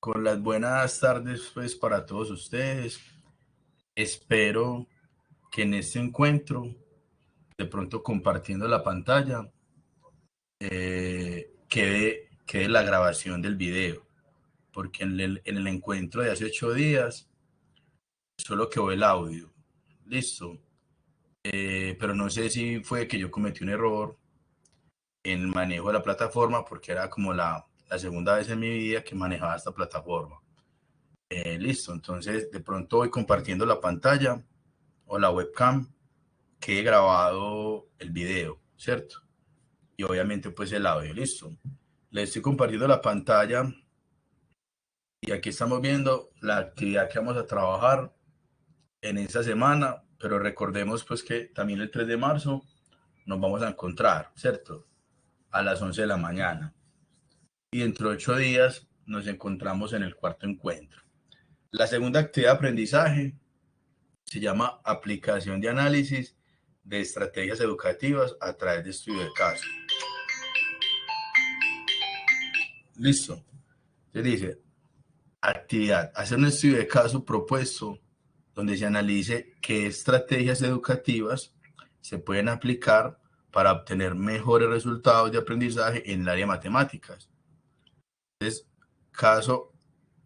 con las buenas tardes pues para todos ustedes. Espero que en este encuentro, de pronto compartiendo la pantalla, quede la grabación del video, porque en el encuentro de hace 8 días solo quedó el audio. Listo. Pero no sé si fue que yo cometí un error en el manejo de la plataforma, porque era como la segunda vez en mi vida que manejaba esta plataforma. Listo, entonces de pronto voy compartiendo la pantalla o la webcam, que he grabado el video, ¿cierto? Y obviamente pues el audio, listo. Le estoy compartiendo la pantalla y aquí estamos viendo la actividad que vamos a trabajar en esta semana, pero recordemos pues que también el 3 de marzo nos vamos a encontrar, ¿cierto? A las 11 de la mañana. Y dentro de 8 días nos encontramos en el cuarto encuentro. La segunda actividad de aprendizaje se llama aplicación de análisis de estrategias educativas a través de estudio de caso. Listo. Se dice, actividad, hacer un estudio de caso propuesto donde se analice qué estrategias educativas se pueden aplicar para obtener mejores resultados de aprendizaje en el área de matemáticas. Entonces, caso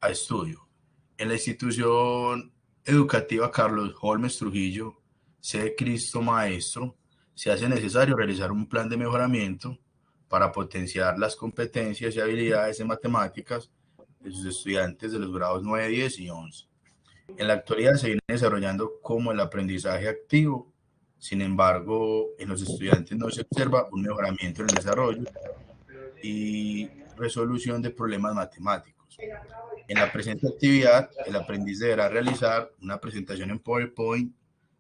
a estudio. En la institución educativa Carlos Holmes Trujillo, sede Cristo Maestro, se hace necesario realizar un plan de mejoramiento para potenciar las competencias y habilidades en matemáticas de sus estudiantes de los grados 9, 10 y 11. En la actualidad se viene desarrollando como el aprendizaje activo. Sin embargo, en los estudiantes no se observa un mejoramiento en el desarrollo y resolución de problemas matemáticos. En la presente actividad, el aprendiz deberá realizar una presentación en PowerPoint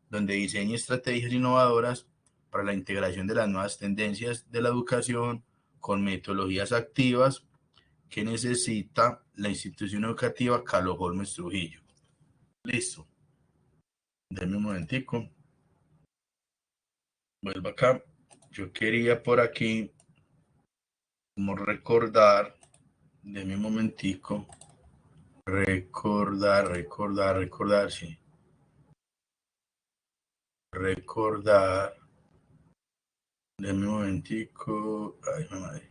donde diseñe estrategias innovadoras para la integración de las nuevas tendencias de la educación con metodologías activas que necesita la institución educativa Carlos Holmes Trujillo. Listo. Denme un momentico. Vuelvo acá. Yo quería por aquí como recordar, denme un momentico. Recordar, sí. Recordar. Denme un momentico. Ay, madre.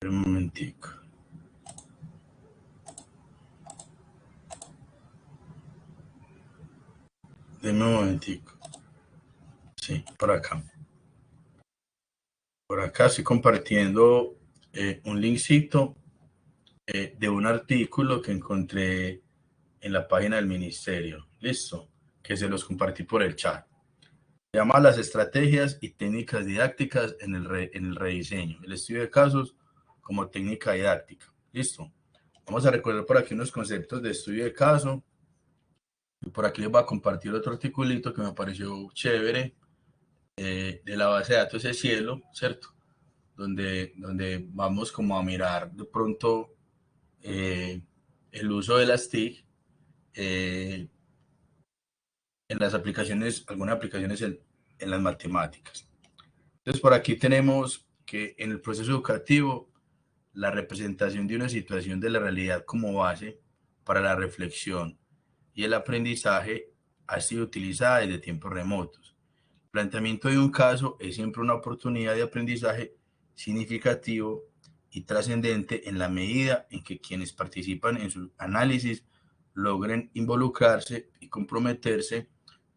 Un momentico. Denme un momentico. Sí, por acá. Por acá estoy compartiendo un linkcito de un artículo que encontré en la página del ministerio. Listo. Que se los compartí por el chat. Se llama las estrategias y técnicas didácticas en el rediseño. El estudio de casos como técnica didáctica. Listo. Vamos a recordar por aquí unos conceptos de estudio de caso. Y por aquí les voy a compartir otro articulito que me pareció chévere de la base de datos de Cielo, ¿cierto? Donde vamos como a mirar de pronto el uso de las TIC en las aplicaciones, algunas aplicaciones en las matemáticas. Entonces, por aquí tenemos que en el proceso educativo, la representación de una situación de la realidad como base para la reflexión y el aprendizaje ha sido utilizada desde tiempos remotos. El planteamiento de un caso es siempre una oportunidad de aprendizaje significativo y trascendente en la medida en que quienes participan en su análisis logren involucrarse y comprometerse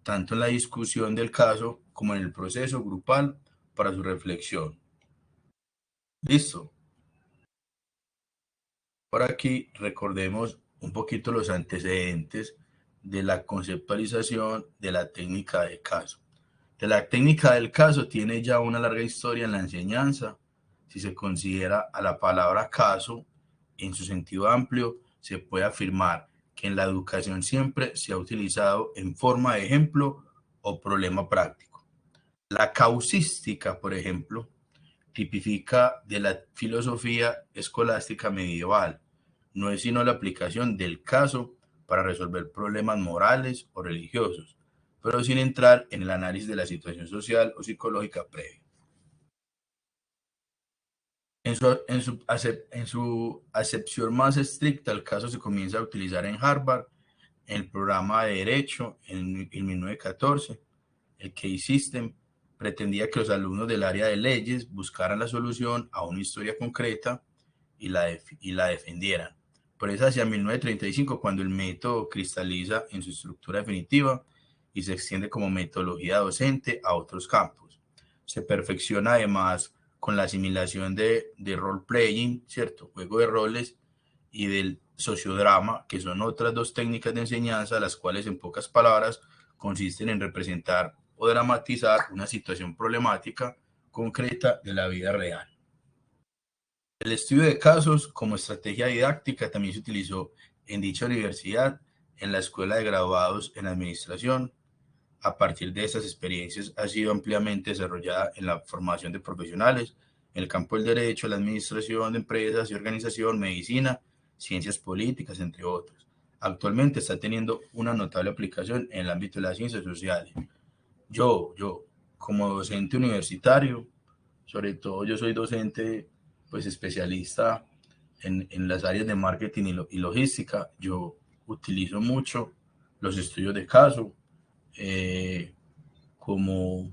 tanto en la discusión del caso como en el proceso grupal para su reflexión. Listo. Por aquí recordemos un poquito los antecedentes de la conceptualización de la técnica de caso. De la técnica del caso tiene ya una larga historia en la enseñanza. Si se considera a la palabra caso en su sentido amplio, se puede afirmar que en la educación siempre se ha utilizado en forma de ejemplo o problema práctico. La causística, por ejemplo, tipifica de la filosofía escolástica medieval. No es sino la aplicación del caso para resolver problemas morales o religiosos, pero sin entrar en el análisis de la situación social o psicológica previa. En su acepción más estricta, el caso se comienza a utilizar en Harvard, en el programa de Derecho, en 1914. El Case System pretendía que los alumnos del área de leyes buscaran la solución a una historia concreta y la defendieran. Por eso hacia 1935, cuando el método cristaliza en su estructura definitiva y se extiende como metodología docente a otros campos. Se perfecciona además con la asimilación de role-playing, ¿cierto? Juego de roles, y del sociodrama, que son otras dos técnicas de enseñanza, las cuales en pocas palabras consisten en representar o dramatizar una situación problemática concreta de la vida real. El estudio de casos como estrategia didáctica también se utilizó en dicha universidad, en la Escuela de Graduados en Administración. A partir de estas experiencias ha sido ampliamente desarrollada en la formación de profesionales en el campo del derecho, la administración de empresas y organización, medicina, ciencias políticas, entre otros. Actualmente está teniendo una notable aplicación en el ámbito de las ciencias sociales. Yo, como docente universitario, sobre todo yo soy docente, pues especialista en las áreas de marketing y logística. Yo utilizo mucho los estudios de caso como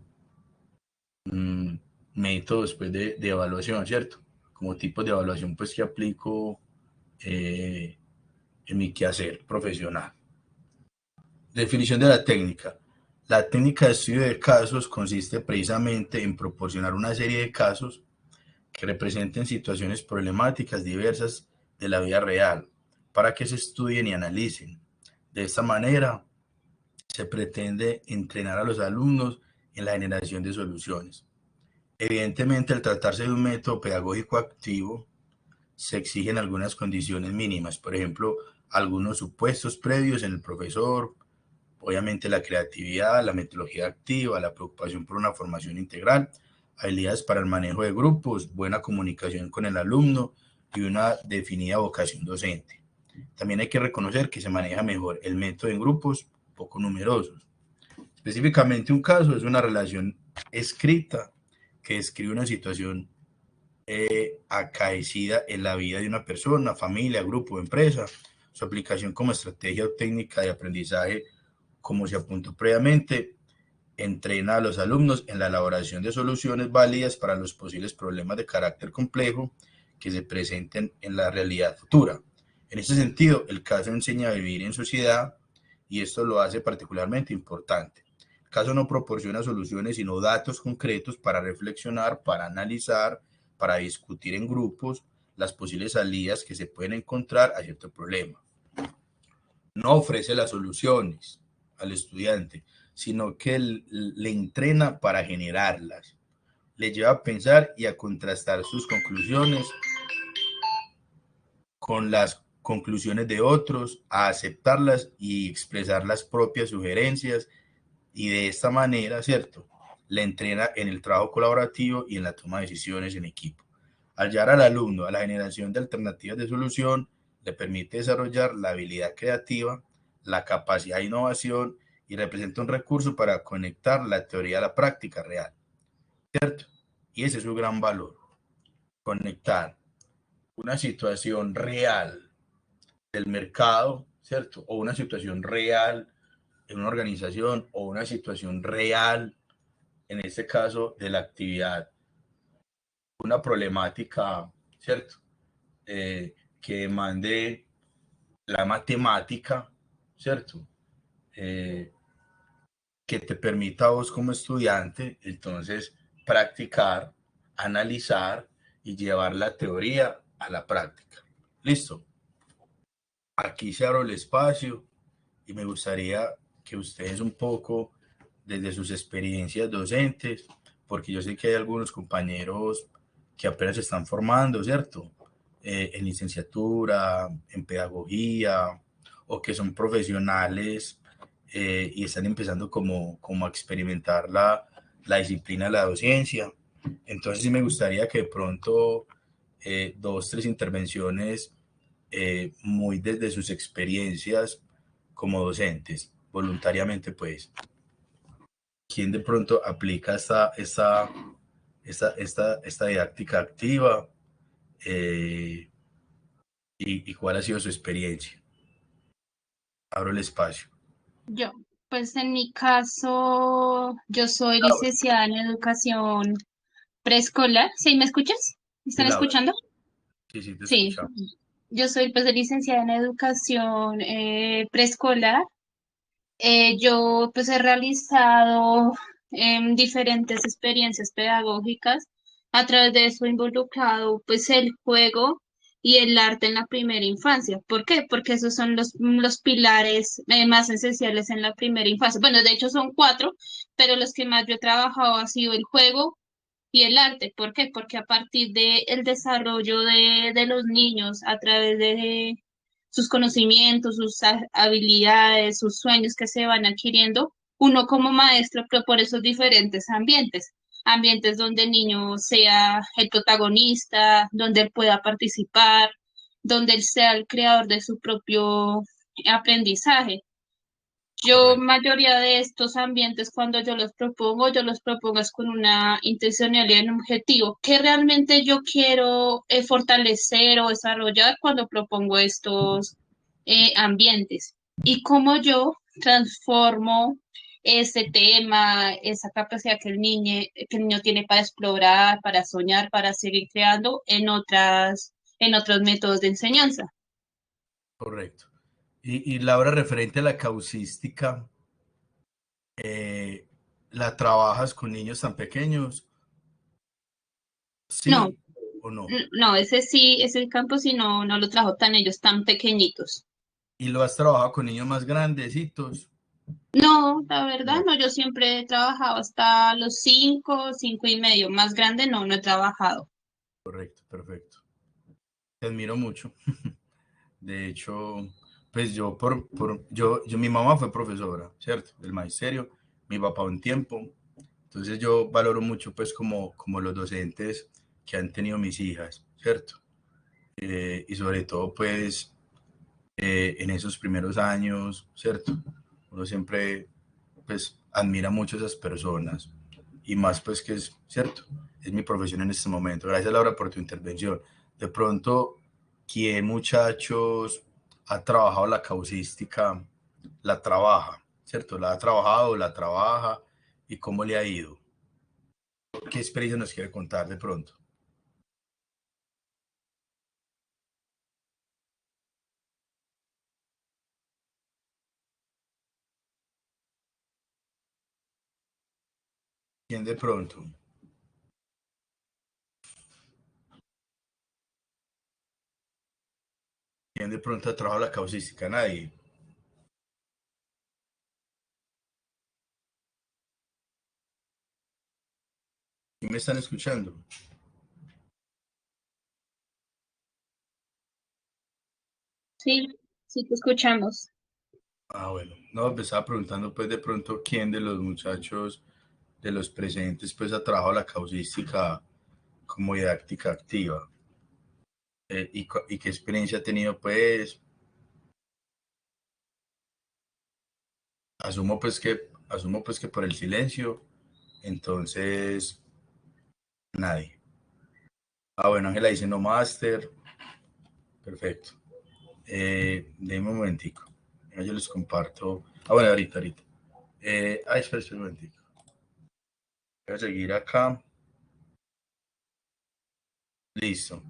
métodos pues, de evaluación, ¿cierto? Como tipos de evaluación pues que aplico en mi quehacer profesional. Definición de la técnica. La técnica de estudio de casos consiste precisamente en proporcionar una serie de casos que representen situaciones problemáticas diversas de la vida real para que se estudien y analicen. De esta manera, se pretende entrenar a los alumnos en la generación de soluciones. Evidentemente, al tratarse de un método pedagógico activo, se exigen algunas condiciones mínimas, por ejemplo, algunos supuestos previos en el profesor, obviamente la creatividad, la metodología activa, la preocupación por una formación integral, habilidades para el manejo de grupos, buena comunicación con el alumno y una definida vocación docente. También hay que reconocer que se maneja mejor el método en grupos poco numerosos. Específicamente un caso es una relación escrita que describe una situación acaecida en la vida de una persona, familia, grupo, empresa. Su aplicación como estrategia o técnica de aprendizaje, como se apuntó previamente, entrena a los alumnos en la elaboración de soluciones válidas para los posibles problemas de carácter complejo que se presenten en la realidad futura. En este sentido, el caso enseña a vivir en sociedad y esto lo hace particularmente importante. El caso no proporciona soluciones, sino datos concretos para reflexionar, para analizar, para discutir en grupos las posibles salidas que se pueden encontrar a cierto problema. No ofrece las soluciones al estudiante, sino que le entrena para generarlas. Le lleva a pensar y a contrastar sus conclusiones con las conclusiones de otros, a aceptarlas y expresar las propias sugerencias, y de esta manera, ¿cierto? Le entrena en el trabajo colaborativo y en la toma de decisiones en equipo. Al llevar al alumno a la generación de alternativas de solución, le permite desarrollar la habilidad creativa, la capacidad de innovación y representa un recurso para conectar la teoría a la práctica real, ¿cierto? Y ese es su gran valor, conectar una situación real del mercado, ¿cierto? O una situación real en una organización o una situación real, en este caso, de la actividad, una problemática, ¿cierto? Que demande la matemática, ¿cierto? Que te permita a vos como estudiante, entonces, practicar, analizar y llevar la teoría a la práctica. ¿Listo? Aquí se abre el espacio y me gustaría que ustedes un poco, desde sus experiencias docentes, porque yo sé que hay algunos compañeros que apenas se están formando, ¿cierto? En licenciatura, en pedagogía, o que son profesionales y están empezando como a experimentar la disciplina de la docencia. Entonces sí me gustaría que de pronto dos, tres intervenciones muy desde sus experiencias como docentes, voluntariamente pues, ¿quién de pronto aplica esta didáctica activa? y cuál ha sido su experiencia. Abro el espacio. Yo, pues en mi caso, yo soy licenciada en educación preescolar. ¿Sí me escuchas? ¿Me Sí, están Laura, escuchando? sí, sí, te Sí, escuchamos. yo soy pues licenciada en educación preescolar. Yo pues he realizado diferentes experiencias pedagógicas. A través de eso he involucrado pues el juego y el arte en la primera infancia. ¿Por qué? Porque esos son los pilares más esenciales en la primera infancia. Bueno, de hecho son cuatro, pero los que más yo he trabajado ha sido el juego y el arte. ¿Por qué? Porque a partir del desarrollo de los niños, a través de sus conocimientos, sus habilidades, sus sueños que se van adquiriendo, uno como maestro propone esos diferentes ambientes. Ambientes donde el niño sea el protagonista, donde él pueda participar, donde él sea el creador de su propio aprendizaje. Yo, Correcto, mayoría de estos ambientes, cuando yo los propongo es con una intencionalidad y un objetivo que realmente yo quiero fortalecer o desarrollar cuando propongo estos ambientes. Y cómo yo transformo ese tema, esa capacidad que el niño tiene para explorar, para soñar, para seguir creando en otros métodos de enseñanza. correcto. Y Laura, referente a la causística, eh, ¿la trabajas con niños tan pequeños? No, ¿Sí o no? no, ese sí, ese campo sí no lo trajo tan ellos tan pequeñitos. ¿Y lo has trabajado con niños más grandecitos? No, la verdad No. no, yo siempre he trabajado hasta los 5, 5 y medio, más grande no he trabajado. Correcto, perfecto. Te admiro mucho. De hecho, pues mi mamá fue profesora, ¿cierto? Del magisterio, mi papá un tiempo. Entonces yo valoro mucho pues como los docentes que han tenido mis hijas, ¿cierto? Y sobre todo pues en esos primeros años, ¿cierto? Uno siempre pues admira mucho a esas personas y más pues que es, ¿cierto? Es mi profesión en este momento. Gracias Laura por tu intervención. De pronto, ¿quién muchachos ha trabajado la causística? La trabaja, ¿cierto? La ha trabajado, la trabaja y cómo le ha ido. ¿Qué experiencia nos quiere contar de pronto? ¿Quién de pronto? ¿Quién de pronto ha trabajado la causística? Nadie. ¿Quién me están escuchando? Sí, sí te escuchamos. Ah, bueno. No, me estaba preguntando pues de pronto quién de los muchachos de los presentes pues ha trabajado la causística como didáctica activa. Y qué experiencia ha tenido pues. Asumo pues que por el silencio, entonces nadie. Ah, bueno, Ángela dice no máster. Perfecto. Denme un momentico. Yo les comparto. Ah, bueno, ahorita. Espera un momentico. Voy a seguir acá. Listo.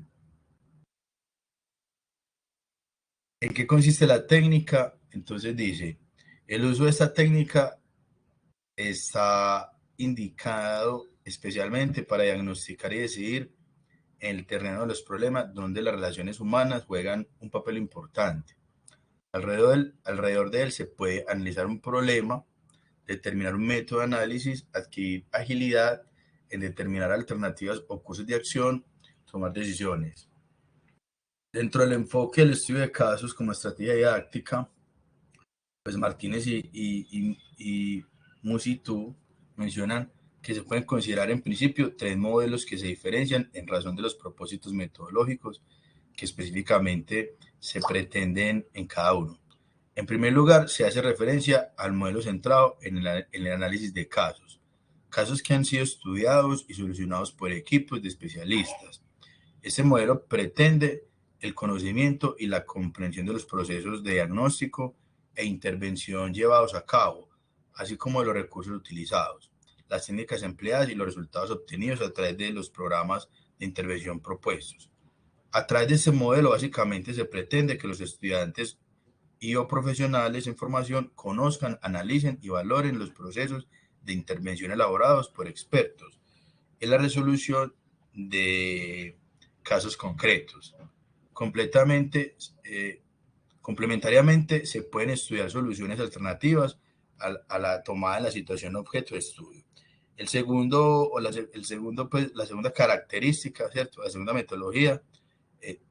¿En qué consiste la técnica? Entonces dice, el uso de esta técnica está indicado especialmente para diagnosticar y decidir en el terreno de los problemas donde las relaciones humanas juegan un papel importante. Alrededor de él se puede analizar un problema, determinar un método de análisis, adquirir agilidad en determinar alternativas o cursos de acción, tomar decisiones. Dentro del enfoque del estudio de casos como estrategia didáctica, pues Martínez y Musitú mencionan que se pueden considerar en principio tres modelos que se diferencian en razón de los propósitos metodológicos que específicamente se pretenden en cada uno. En primer lugar, se hace referencia al modelo centrado en el análisis de casos, casos que han sido estudiados y solucionados por equipos de especialistas. Este modelo pretende el conocimiento y la comprensión de los procesos de diagnóstico e intervención llevados a cabo, así como de los recursos utilizados, las técnicas empleadas y los resultados obtenidos a través de los programas de intervención propuestos. A través de este modelo, básicamente se pretende que los estudiantes y o profesionales en formación conozcan, analicen y valoren los procesos de intervención elaborados por expertos en la resolución de casos concretos. Complementariamente, se pueden estudiar soluciones alternativas a la tomada de la situación objeto de estudio. La segunda característica, ¿cierto? La segunda metodología,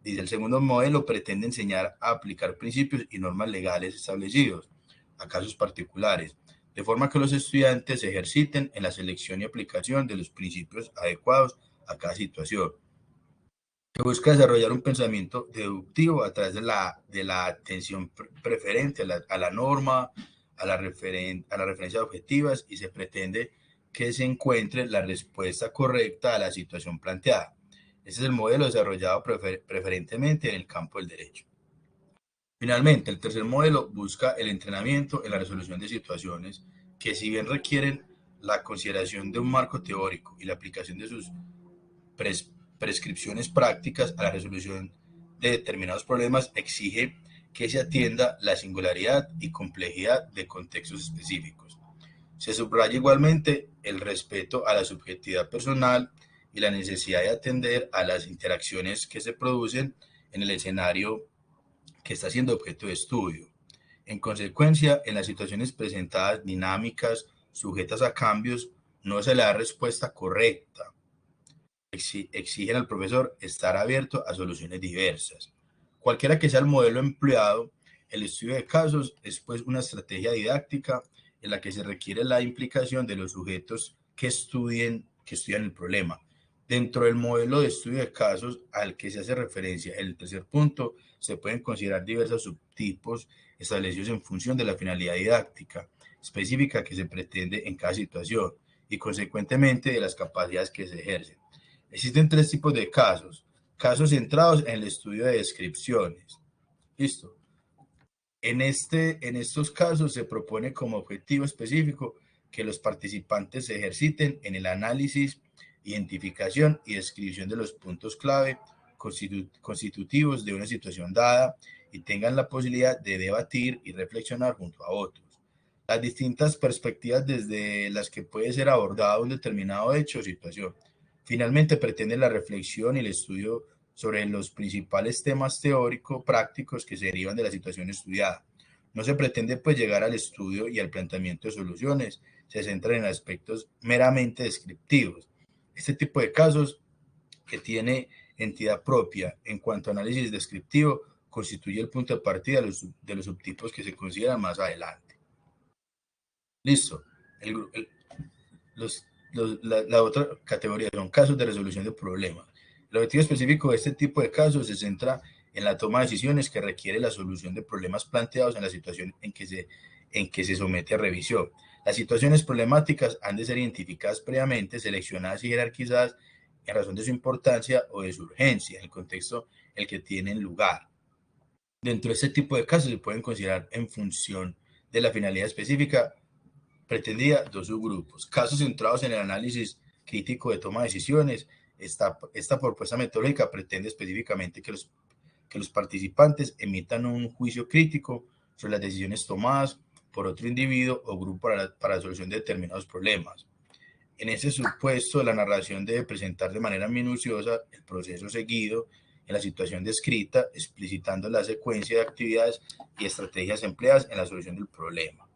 dice, el segundo modelo pretende enseñar a aplicar principios y normas legales establecidos a casos particulares, de forma que los estudiantes se ejerciten en la selección y aplicación de los principios adecuados a cada situación. Se busca desarrollar un pensamiento deductivo a través de la atención preferente a la norma, a las referencias objetivas, y se pretende que se encuentre la respuesta correcta a la situación planteada. Este es el modelo desarrollado preferentemente en el campo del derecho. Finalmente, el tercer modelo busca el entrenamiento en la resolución de situaciones que, si bien requieren la consideración de un marco teórico y la aplicación de sus prescripciones prácticas a la resolución de determinados problemas, exige que se atienda la singularidad y complejidad de contextos específicos. Se subraya igualmente el respeto a la subjetividad personal y la necesidad de atender a las interacciones que se producen en el escenario que está siendo objeto de estudio. En consecuencia, en las situaciones presentadas dinámicas, sujetas a cambios, no se le da respuesta correcta. Exigen al profesor estar abierto a soluciones diversas. Cualquiera que sea el modelo empleado, el estudio de casos es pues una estrategia didáctica en la que se requiere la implicación de los sujetos que estudian el problema. Dentro del modelo de estudio de casos al que se hace referencia en el tercer punto, se pueden considerar diversos subtipos establecidos en función de la finalidad didáctica específica que se pretende en cada situación y, consecuentemente, de las capacidades que se ejercen. Existen tres tipos de casos. Casos centrados en el estudio de descripciones. ¿Listo? En estos casos se propone como objetivo específico que los participantes se ejerciten en el análisis, identificación y descripción de los puntos clave constitutivos de una situación dada y tengan la posibilidad de debatir y reflexionar junto a otros las distintas perspectivas desde las que puede ser abordado un determinado hecho o situación. Finalmente, pretende la reflexión y el estudio sobre los principales temas teórico-prácticos que se derivan de la situación estudiada. No se pretende pues llegar al estudio y al planteamiento de soluciones, se centra en aspectos meramente descriptivos. Este tipo de casos, que tiene entidad propia en cuanto a análisis descriptivo, constituye el punto de partida de los subtipos que se consideran más adelante. Listo. La otra categoría son casos de resolución de problemas. El objetivo específico de este tipo de casos se centra en la toma de decisiones que requiere la solución de problemas planteados en la situación en que se somete a revisión. Las situaciones problemáticas han de ser identificadas previamente, seleccionadas y jerarquizadas en razón de su importancia o de su urgencia, en el contexto en el que tienen lugar. Dentro de este tipo de casos se pueden considerar, en función de la finalidad específica pretendía, dos subgrupos. Casos centrados en el análisis crítico de toma de decisiones. Esta propuesta metodológica pretende específicamente que los participantes emitan un juicio crítico sobre las decisiones tomadas por otro individuo o grupo para la solución de determinados problemas. En ese supuesto, la narración debe presentar de manera minuciosa el proceso seguido en la situación descrita, explicitando la secuencia de actividades y estrategias empleadas en la solución del problema.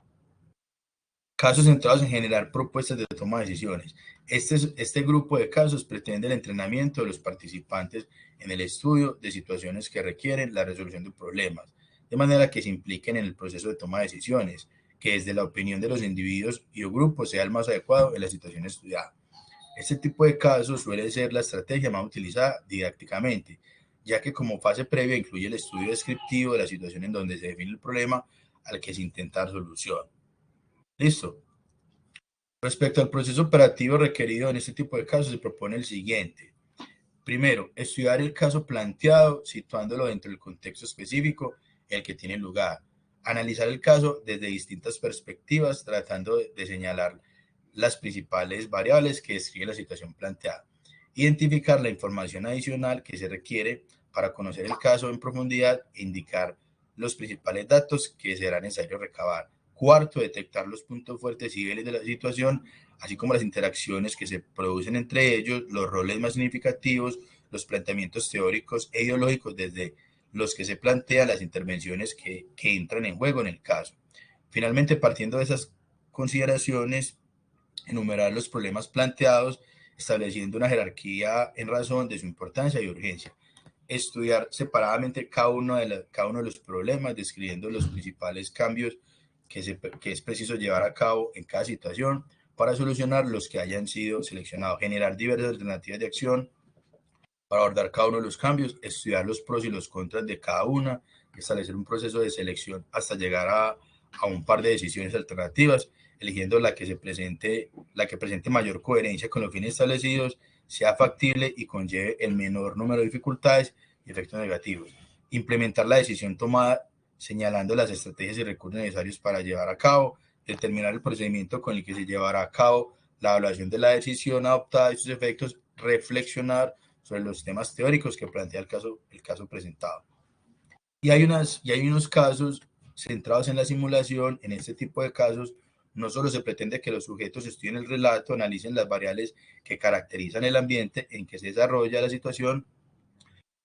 Casos centrados en generar propuestas de toma de decisiones. Este grupo de casos pretende el entrenamiento de los participantes en el estudio de situaciones que requieren la resolución de problemas, de manera que se impliquen en el proceso de toma de decisiones, que desde la opinión de los individuos y o grupos sea el más adecuado en la situación estudiada. Este tipo de casos suele ser la estrategia más utilizada didácticamente, ya que como fase previa incluye el estudio descriptivo de la situación en donde se define el problema al que se intenta dar solución. Listo. Respecto al proceso operativo requerido en este tipo de casos, se propone el siguiente. Primero, estudiar el caso planteado, situándolo dentro del contexto específico en el que tiene lugar. Analizar el caso desde distintas perspectivas, tratando de señalar las principales variables que describen la situación planteada. Identificar la información adicional que se requiere para conocer el caso en profundidad e indicar los principales datos que será necesario recabar. Cuarto, detectar los puntos fuertes y débiles de la situación, así como las interacciones que se producen entre ellos, los roles más significativos, los planteamientos teóricos e ideológicos desde los que se plantean las intervenciones que entran en juego en el caso. Finalmente, partiendo de esas consideraciones, enumerar los problemas planteados, estableciendo una jerarquía en razón de su importancia y urgencia. Estudiar separadamente cada uno de los problemas, describiendo los principales cambios que es preciso llevar a cabo en cada situación para solucionar los que hayan sido seleccionados, generar diversas alternativas de acción para abordar cada uno de los cambios, estudiar los pros y los contras de cada una, establecer un proceso de selección hasta llegar a un par de decisiones alternativas, eligiendo la que presente mayor coherencia con los fines establecidos, sea factible y conlleve el menor número de dificultades y efectos negativos. Implementar la decisión tomada señalando las estrategias y recursos necesarios para llevar a cabo, determinar el procedimiento con el que se llevará a cabo la evaluación de la decisión adoptada y sus efectos, reflexionar sobre los temas teóricos que plantea el caso presentado. Y hay unos casos centrados en la simulación. En este tipo de casos, no solo se pretende que los sujetos estudien el relato, analicen las variables que caracterizan el ambiente en que se desarrolla la situación,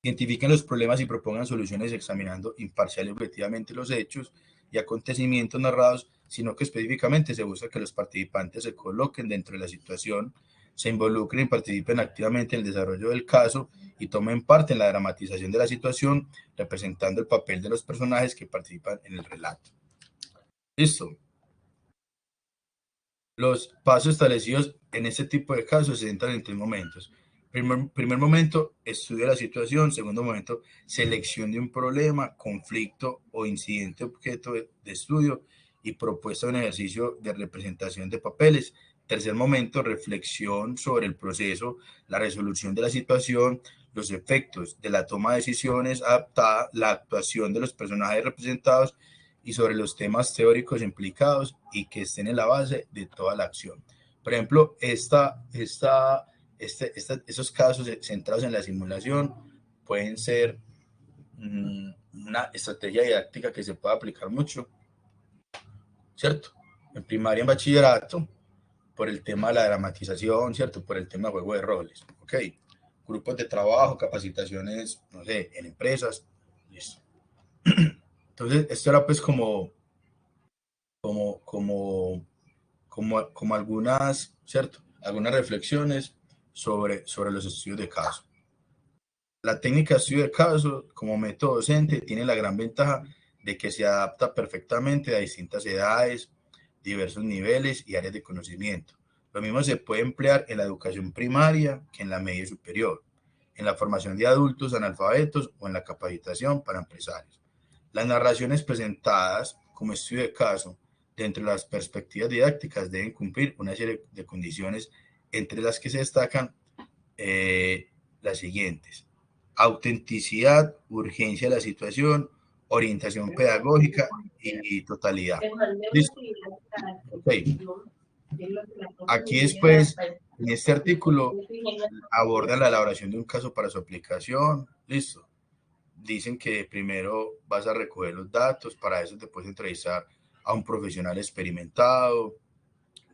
identifiquen los problemas y propongan soluciones examinando imparcial y objetivamente los hechos y acontecimientos narrados, sino que específicamente se busca que los participantes se coloquen dentro de la situación, se involucren y participen activamente en el desarrollo del caso y tomen parte en la dramatización de la situación, representando el papel de los personajes que participan en el relato. Listo. Los pasos establecidos en este tipo de casos se centran en 3 momentos. Primer momento, estudio de la situación. Segundo momento, selección de un problema, conflicto o incidente objeto de estudio y propuesta de un ejercicio de representación de papeles. Tercer momento, reflexión sobre el proceso, la resolución de la situación, los efectos de la toma de decisiones adaptada, la actuación de los personajes representados y sobre los temas teóricos implicados y que estén en la base de toda la acción. Por ejemplo, esos casos centrados en la simulación pueden ser una estrategia didáctica que se puede aplicar mucho, ¿cierto? En primaria, en bachillerato, por el tema de la dramatización, ¿cierto? Por el tema de juego de roles, ¿ok? Grupos de trabajo, capacitaciones, no sé, en empresas, listo. Entonces, esto era pues como algunas, ¿cierto? Algunas reflexiones sobre los estudios de caso. La técnica de estudio de caso como método docente tiene la gran ventaja de que se adapta perfectamente a distintas edades, diversos niveles y áreas de conocimiento. Lo mismo se puede emplear en la educación primaria que en la media y superior, en la formación de adultos analfabetos o en la capacitación para empresarios. Las narraciones presentadas como estudio de caso dentro de las perspectivas didácticas deben cumplir una serie de condiciones, entre las que se destacan las siguientes: autenticidad, urgencia de la situación, orientación pedagógica y totalidad. ¿Listo? Okay. Aquí después, en este artículo, abordan la elaboración de un caso para su aplicación. Listo. Dicen que primero vas a recoger los datos, para eso te puedes entrevistar a un profesional experimentado,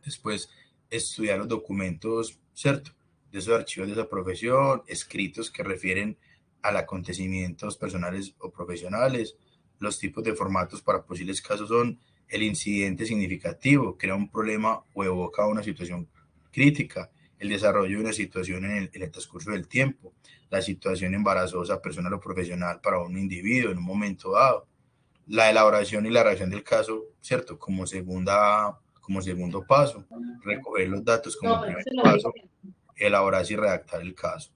después estudiar los documentos, ¿cierto? De esos archivos de esa profesión, escritos que refieren a acontecimientos personales o profesionales. Los tipos de formatos para posibles casos son el incidente significativo, crea un problema o evoca una situación crítica, el desarrollo de una situación en el transcurso del tiempo, la situación embarazosa personal o profesional para un individuo en un momento dado, la elaboración y la reacción del caso, ¿cierto? Como segundo paso, recoger los datos como primer paso, elaborar y redactar el caso.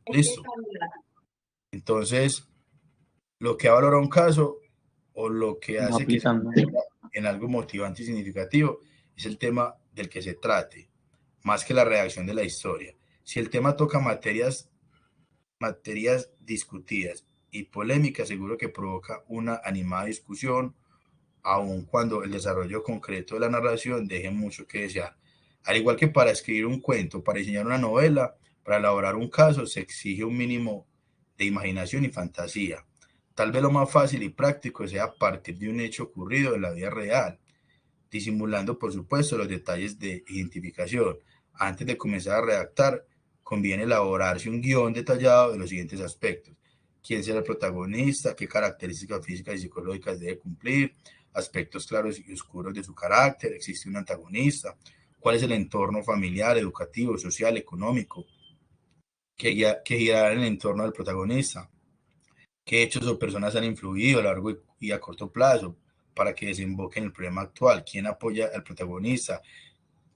Listo. Entonces, lo que valora un caso o lo que hace que se en algo motivante y significativo es el tema del que se trate, más que la redacción de la historia. Si el tema toca materias materias discutidas y polémicas, seguro que provoca una animada discusión, aun cuando el desarrollo concreto de la narración deje mucho que desear. Al igual que para escribir un cuento, para diseñar una novela, para elaborar un caso, se exige un mínimo de imaginación y fantasía. Tal vez lo más fácil y práctico sea a partir de un hecho ocurrido en la vida real, disimulando por supuesto los detalles de identificación. Antes de comenzar a redactar, conviene elaborarse un guión detallado de los siguientes aspectos: quién será el protagonista, qué características físicas y psicológicas debe cumplir, aspectos claros y oscuros de su carácter, existe un antagonista, cuál es el entorno familiar, educativo, social, económico, que girará en el entorno del protagonista, qué hechos o personas han influido a largo y a corto plazo para que desemboque en el problema actual, quién apoya al protagonista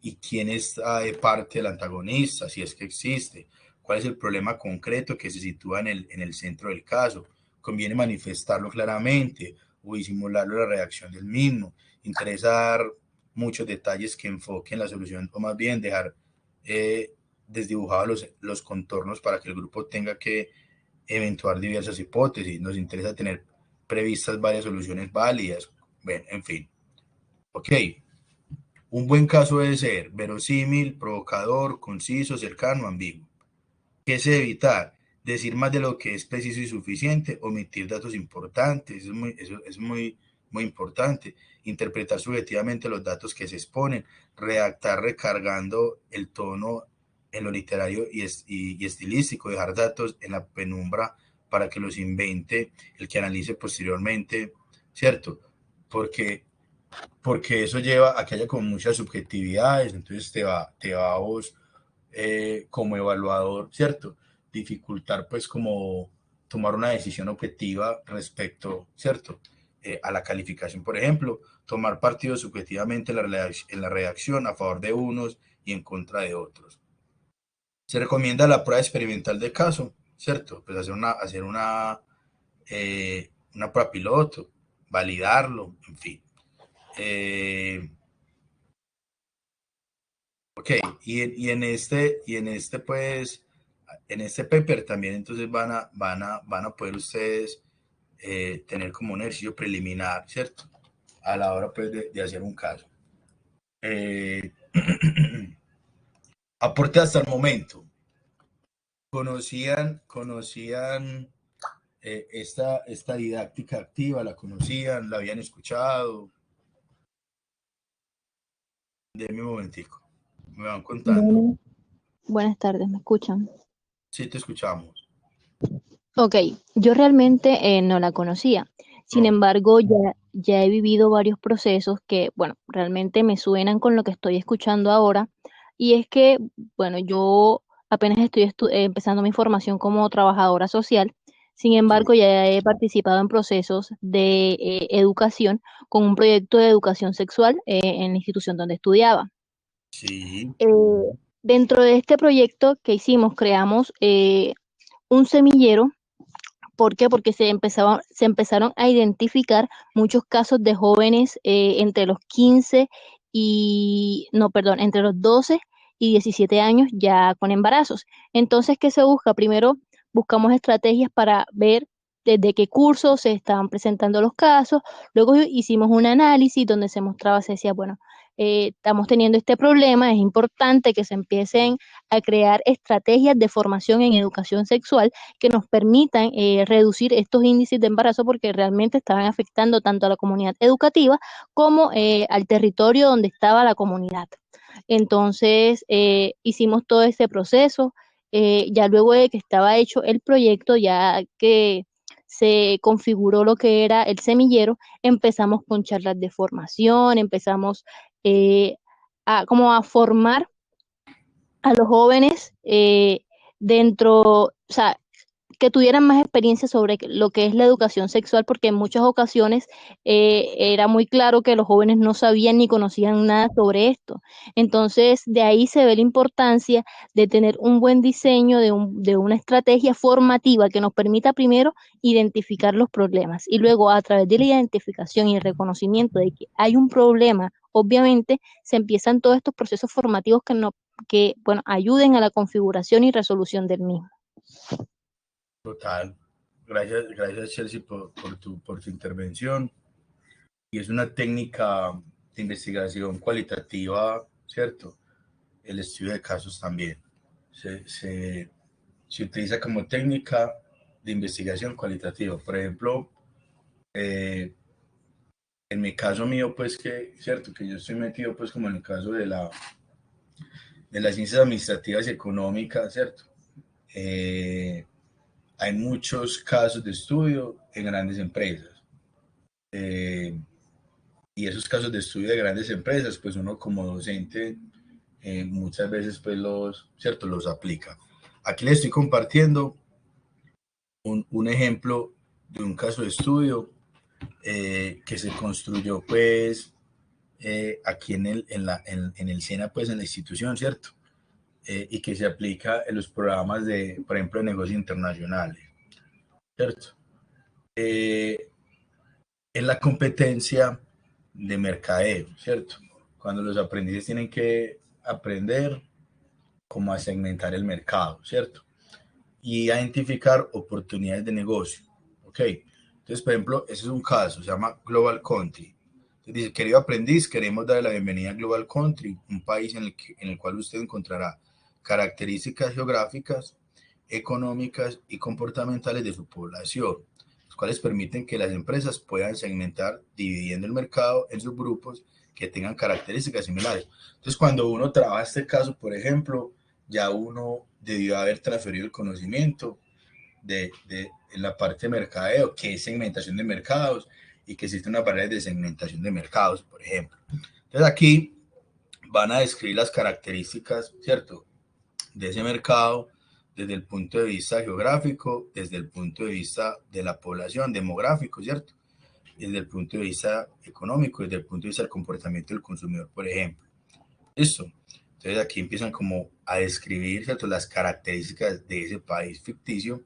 y quién está de parte del antagonista, si es que existe, cuál es el problema concreto que se sitúa en el centro del caso, conviene manifestarlo claramente o disimularlo la reacción del mismo, interesa dar muchos detalles que enfoquen la solución o más bien dejar desdibujados los contornos para que el grupo tenga que eventuar diversas hipótesis. Nos interesa tener previstas varias soluciones válidas. Bueno, en fin. Ok. Un buen caso debe ser verosímil, provocador, conciso, cercano, ambiguo. ¿Qué se debe evitar? Decir más de lo que es preciso y suficiente, omitir datos importantes, eso es muy importante. Interpretar subjetivamente los datos que se exponen, redactar recargando el tono en lo literario y estilístico, dejar datos en la penumbra para que los invente el que analice posteriormente, ¿cierto? Porque eso lleva a que haya como muchas subjetividades, entonces te va a vos como evaluador, ¿cierto? Dificultar pues como tomar una decisión objetiva respecto, ¿cierto? A la calificación, por ejemplo, tomar partido subjetivamente en la redacción a favor de unos y en contra de otros. Se recomienda la prueba experimental de caso, ¿cierto? Pues una prueba piloto, validarlo, en fin. Ok, pues, en este paper también entonces van a poder ustedes tener como un ejercicio preliminar, ¿cierto? A la hora pues de hacer un caso. Aporte hasta el momento. ¿Conocían esta didáctica activa? ¿La conocían? ¿La habían escuchado? Denme un momentico. Me van contando. Bueno, buenas tardes, ¿me escuchan? Sí, te escuchamos. Ok, yo realmente no la conocía. Sin No. embargo, ya he vivido varios procesos que, bueno, realmente me suenan con lo que estoy escuchando ahora. Y es que, bueno, yo apenas estoy empezando mi formación como trabajadora social. Sin Sí. embargo, ya he participado en procesos de educación con un proyecto de educación sexual en la institución donde estudiaba. Sí. Eh, Dentro de este proyecto que hicimos, creamos un semillero. ¿Por qué? Porque se empezaron a identificar muchos casos de jóvenes entre los 15 no, perdón, entre los 12 y 17 años ya con embarazos. Entonces, ¿qué se busca? Primero, buscamos estrategias para ver desde qué cursos se estaban presentando los casos. Luego hicimos un análisis donde se mostraba, se decía, bueno, estamos teniendo este problema, es importante que se empiecen a crear estrategias de formación en educación sexual que nos permitan reducir estos índices de embarazo porque realmente estaban afectando tanto a la comunidad educativa como al territorio donde estaba la comunidad. Entonces, hicimos todo ese proceso, ya luego de que estaba hecho el proyecto, ya que se configuró lo que era el semillero, empezamos con charlas de formación, empezamos eh, como a formar a los jóvenes dentro, o sea, que tuvieran más experiencia sobre lo que es la educación sexual, porque en muchas ocasiones era muy claro que los jóvenes no sabían ni conocían nada sobre esto. Entonces, de ahí se ve la importancia de tener un buen diseño, de una estrategia formativa que nos permita primero identificar los problemas y luego a través de la identificación y el reconocimiento de que hay un problema, obviamente se empiezan todos estos procesos formativos que, no, que bueno, ayuden a la configuración y resolución del mismo. Total. Gracias Chelsea por tu intervención. Y es una técnica de investigación cualitativa, ¿cierto? El estudio de casos también. Se utiliza como técnica de investigación cualitativa. Por ejemplo, en mi caso mío, pues que, ¿cierto? Que yo estoy metido pues como en el caso de las ciencias administrativas y económicas, ¿cierto? Hay muchos casos de estudio en grandes empresas. Y esos casos de estudio de grandes empresas, pues uno como docente muchas veces pues los aplica. Aquí les estoy compartiendo un ejemplo de un caso de estudio que se construyó pues aquí en el SENA, pues en la institución, ¿cierto? Y que se aplica en los programas de, por ejemplo, de negocios internacionales, ¿cierto? En la competencia de mercadeo, ¿cierto? Cuando los aprendices tienen que aprender cómo a segmentar el mercado, ¿cierto? Y a identificar oportunidades de negocio, ¿ok? Entonces, por ejemplo, ese es un caso, se llama Global Country. Entonces dice, querido aprendiz, queremos darle la bienvenida a Global Country, un país en el cual usted encontrará características geográficas, económicas y comportamentales de su población, los cuales permiten que las empresas puedan segmentar dividiendo el mercado en subgrupos que tengan características similares. Entonces, cuando uno trabaja este caso, por ejemplo, ya uno debió haber transferido el conocimiento de en la parte de mercadeo, que es segmentación de mercados, y que existe una barrera de segmentación de mercados, por ejemplo. Entonces, aquí van a describir las características, ¿cierto?, de ese mercado desde el punto de vista geográfico, desde el punto de vista de la población, demográfico, ¿cierto?, desde el punto de vista económico, desde el punto de vista del comportamiento del consumidor, por ejemplo. ¿Listo? Entonces aquí empiezan como a describir, ¿cierto?, las características de ese país ficticio,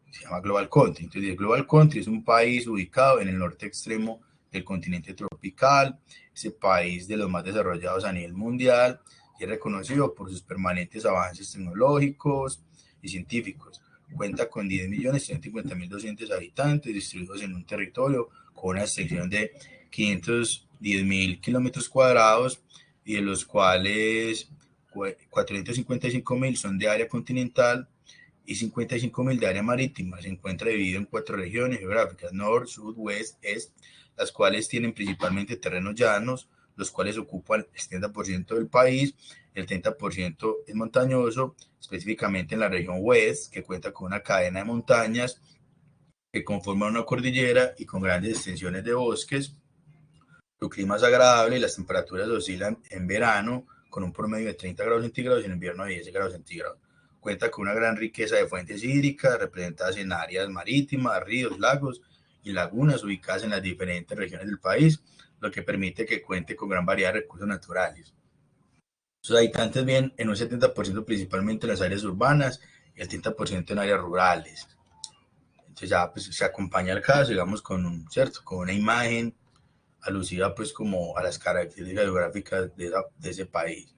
se llama Global Country. Entonces el Global Country es un país ubicado en el norte extremo del continente tropical, ese país de los más desarrollados a nivel mundial, y es reconocido por sus permanentes avances tecnológicos y científicos. Cuenta con 10.150.200 habitantes distribuidos en un territorio con una extensión de 510.000 kilómetros cuadrados, y de los cuales 455.000 son de área continental y 55.000 de área marítima. Se encuentra dividido en 4 regiones geográficas, norte, sur, oeste, este, las cuales tienen principalmente terrenos llanos, los cuales ocupan el 70% del país, el 30% es montañoso, específicamente en la región oeste, que cuenta con una cadena de montañas que conforman una cordillera y con grandes extensiones de bosques. Su clima es agradable y las temperaturas oscilan en verano con un promedio de 30 grados centígrados y en invierno de 10 grados centígrados. Cuenta con una gran riqueza de fuentes hídricas representadas en áreas marítimas, ríos, lagos y lagunas ubicadas en las diferentes regiones del país, lo que permite que cuente con gran variedad de recursos naturales. Sus habitantes viven en un 70% principalmente en las áreas urbanas y el 30% en áreas rurales. Entonces ya pues, se acompaña el caso, digamos, con una imagen alusiva pues como a las características geográficas de ese país.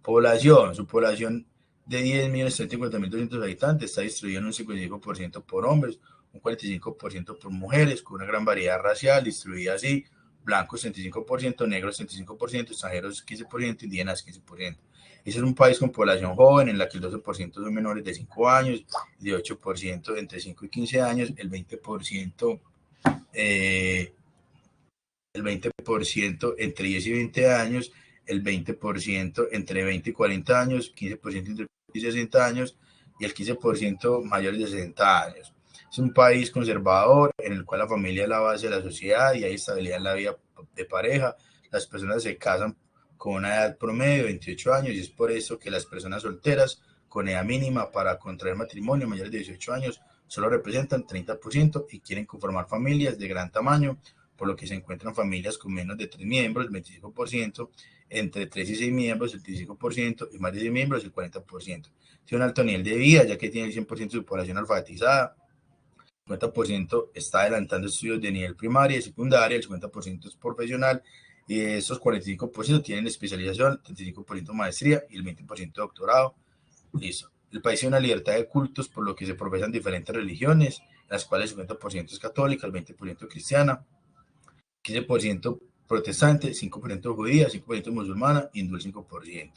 Población, su población de 10.150.200 habitantes está distribuida en un 55% por hombres, un 45% por mujeres, con una gran variedad racial distribuida así: blancos 35%, negros 35%, extranjeros 15%, indígenas 15%. Ese es un país con población joven, en la que el 12% son menores de 5 años, el 18% entre 5 y 15 años, el 20% entre 10 y 20 años, el 20% entre 20 y 40 años, 15% entre 40 y 60 años y el 15% mayores de 60 años. Es un país conservador en el cual la familia es la base de la sociedad y hay estabilidad en la vida de pareja. Las personas se casan con una edad promedio de 28 años y es por eso que las personas solteras con edad mínima para contraer matrimonio mayores de 18 años solo representan 30% y quieren conformar familias de gran tamaño, por lo que se encuentran familias con menos de 3 miembros, el 25%, entre 3 y 6 miembros, el 35%, y más de 6 miembros, el 40%. Tiene un alto nivel de vida, ya que tiene el 100% de su población alfabetizada, el 50% está adelantando estudios de nivel primaria y secundaria, el 50% es profesional, y de esos 45% tienen especialización, el 35% maestría y el 20% doctorado. Listo. El país tiene una libertad de cultos, por lo que se profesan diferentes religiones, las cuales el 50% es católica, el 20% cristiana, 15% protestante, 5% judía, 5% musulmana, hindú el 5%.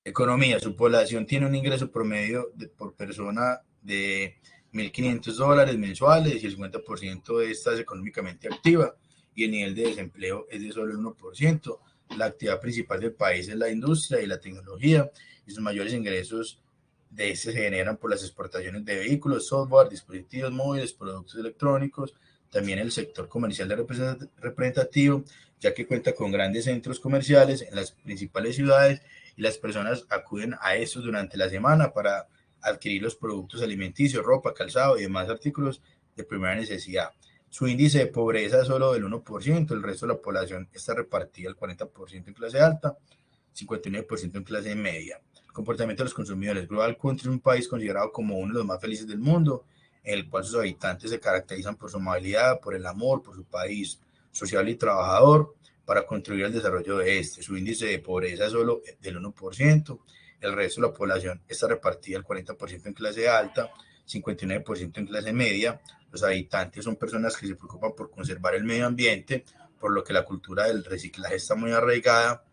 Economía, su población tiene un ingreso promedio por persona de $1.500 mensuales y el 50% de esta es económicamente activa y el nivel de desempleo es de solo el 1%. La actividad principal del país es la industria y la tecnología y sus mayores ingresos de este se generan por las exportaciones de vehículos, software, dispositivos móviles, productos electrónicos, también el sector comercial representativo, ya que cuenta con grandes centros comerciales en las principales ciudades y las personas acuden a estos durante la semana para adquirir los productos alimenticios, ropa, calzado y demás artículos de primera necesidad. Su índice de pobreza es solo del 1%, el resto de la población está repartida el 40% en clase alta, 59% en clase media. El comportamiento de los consumidores. Global Country es un país considerado como uno de los más felices del mundo, en el cual sus habitantes se caracterizan por su amabilidad, por el amor, por su país sociable y trabajador, para contribuir al desarrollo de este. Su índice de pobreza es solo del 1%, el resto de la población está repartida el 40% en clase alta, 59% en clase media. Los habitantes son personas que se preocupan por conservar el medio ambiente, por lo que la cultura del reciclaje está muy arraigada,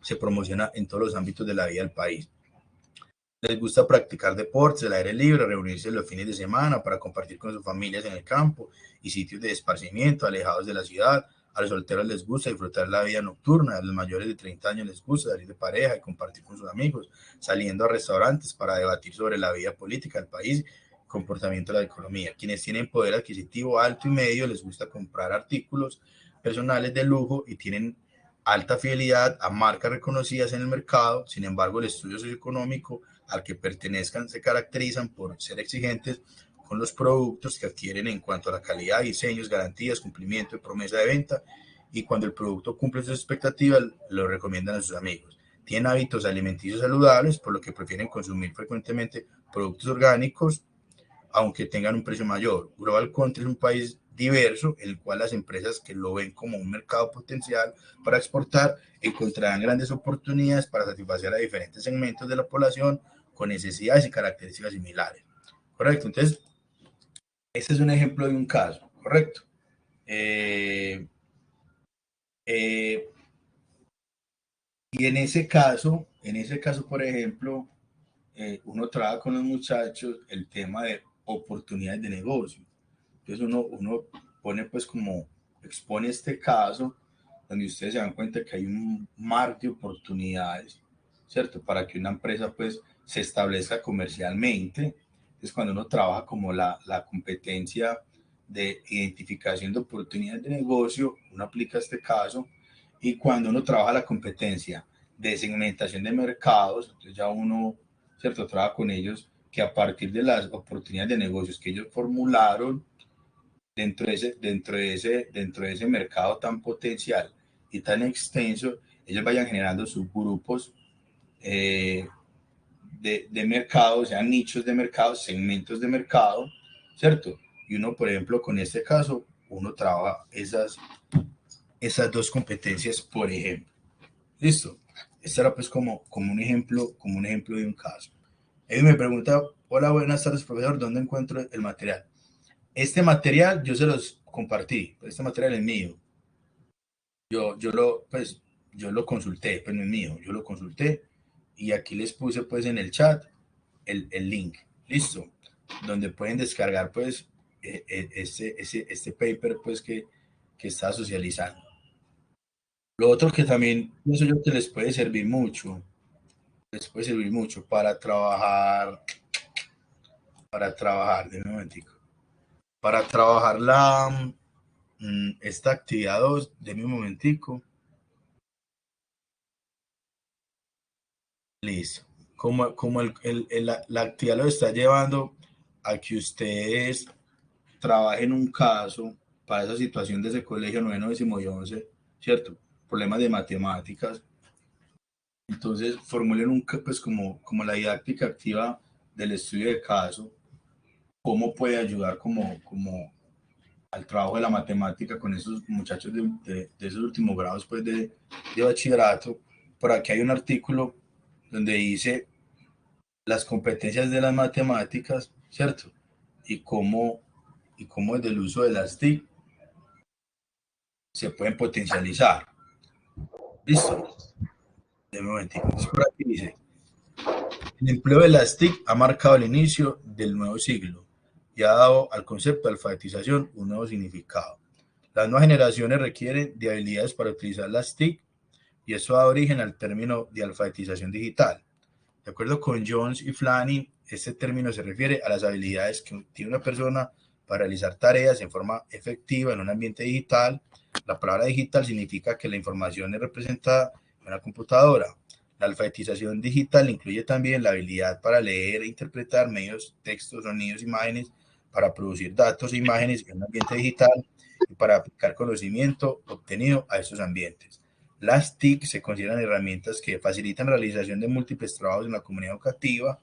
se promociona en todos los ámbitos de la vida del país. Les gusta practicar deportes al aire libre, reunirse los fines de semana para compartir con sus familias en el campo y sitios de esparcimiento alejados de la ciudad. A los solteros les gusta disfrutar la vida nocturna, a los mayores de 30 años les gusta salir de pareja y compartir con sus amigos, saliendo a restaurantes para debatir sobre la vida política del país, comportamiento de la economía. Quienes tienen poder adquisitivo alto y medio les gusta comprar artículos personales de lujo y tienen alta fidelidad a marcas reconocidas en el mercado. Sin embargo, el estudio socioeconómico al que pertenezcan se caracterizan por ser exigentes con los productos que adquieren en cuanto a la calidad, diseños, garantías, cumplimiento y promesa de venta, y cuando el producto cumple sus expectativas, lo recomiendan a sus amigos. Tienen hábitos alimenticios saludables, por lo que prefieren consumir frecuentemente productos orgánicos, aunque tengan un precio mayor. Global Country es un país diverso, en el cual las empresas que lo ven como un mercado potencial para exportar encontrarán grandes oportunidades para satisfacer a diferentes segmentos de la población con necesidades y características similares. Correcto, entonces, este es un ejemplo de un caso, correcto. Y en ese caso, por ejemplo, uno trabaja con los muchachos el tema de oportunidades de negocio. Entonces uno pone pues como, expone este caso donde ustedes se dan cuenta que hay un mar de oportunidades, ¿cierto? Para que una empresa pues se establezca comercialmente. Es cuando uno trabaja como la competencia de identificación de oportunidades de negocio, uno aplica este caso, y cuando uno trabaja la competencia de segmentación de mercados, entonces ya uno, ¿cierto? Trabaja con ellos que a partir de las oportunidades de negocios que ellos formularon dentro de ese mercado tan potencial y tan extenso, ellos vayan generando subgrupos de mercado, sean nichos de mercado, segmentos de mercado, ¿cierto? Y uno, por ejemplo, con este caso, uno trabaja esas dos competencias, por ejemplo. ¿Listo? Este era pues como un ejemplo de un caso. Él me pregunta, hola, buenas tardes, profesor, ¿dónde encuentro el material? Este material yo se los compartí, este material es mío. Yo lo consulté, pues no es mío, yo lo consulté y aquí les puse pues en el chat el link, listo, donde pueden descargar pues este paper pues que está socializando. Lo otro que también pienso yo que les puede servir mucho para trabajar, de un momentico, para trabajar esta actividad 2, de un momentico. Listo. Como la actividad lo está llevando a que ustedes trabajen un caso para esa situación de ese colegio 9, 10 y 11, ¿cierto? Problemas de matemáticas. Entonces, formulen pues como la didáctica activa del estudio de caso, cómo puede ayudar como al trabajo de la matemática con esos muchachos de esos últimos grados pues de bachillerato. Por aquí hay un artículo donde dice las competencias de las matemáticas, ¿cierto? Y cómo desde el uso de las TIC se pueden potencializar. ¿Listo? De un momentico. Entonces, por aquí dice, el empleo de las TIC ha marcado el inicio del nuevo siglo y ha dado al concepto de alfabetización un nuevo significado. Las nuevas generaciones requieren de habilidades para utilizar las TIC y eso da origen al término de alfabetización digital. De acuerdo con Jones y Flanning, este término se refiere a las habilidades que tiene una persona para realizar tareas en forma efectiva en un ambiente digital. La palabra digital significa que la información es representada en una computadora. La alfabetización digital incluye también la habilidad para leer e interpretar medios, textos, sonidos, imágenes, para producir datos e imágenes en un ambiente digital y para aplicar conocimiento obtenido a estos ambientes. Las TIC se consideran herramientas que facilitan la realización de múltiples trabajos en la comunidad educativa,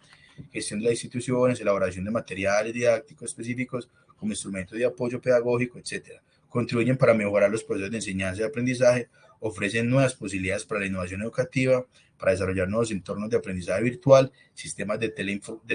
gestión de las instituciones, elaboración de materiales didácticos específicos como instrumentos de apoyo pedagógico, etc. Contribuyen para mejorar los procesos de enseñanza y aprendizaje, ofrecen nuevas posibilidades para la innovación educativa, para desarrollar nuevos entornos de aprendizaje virtual, sistemas de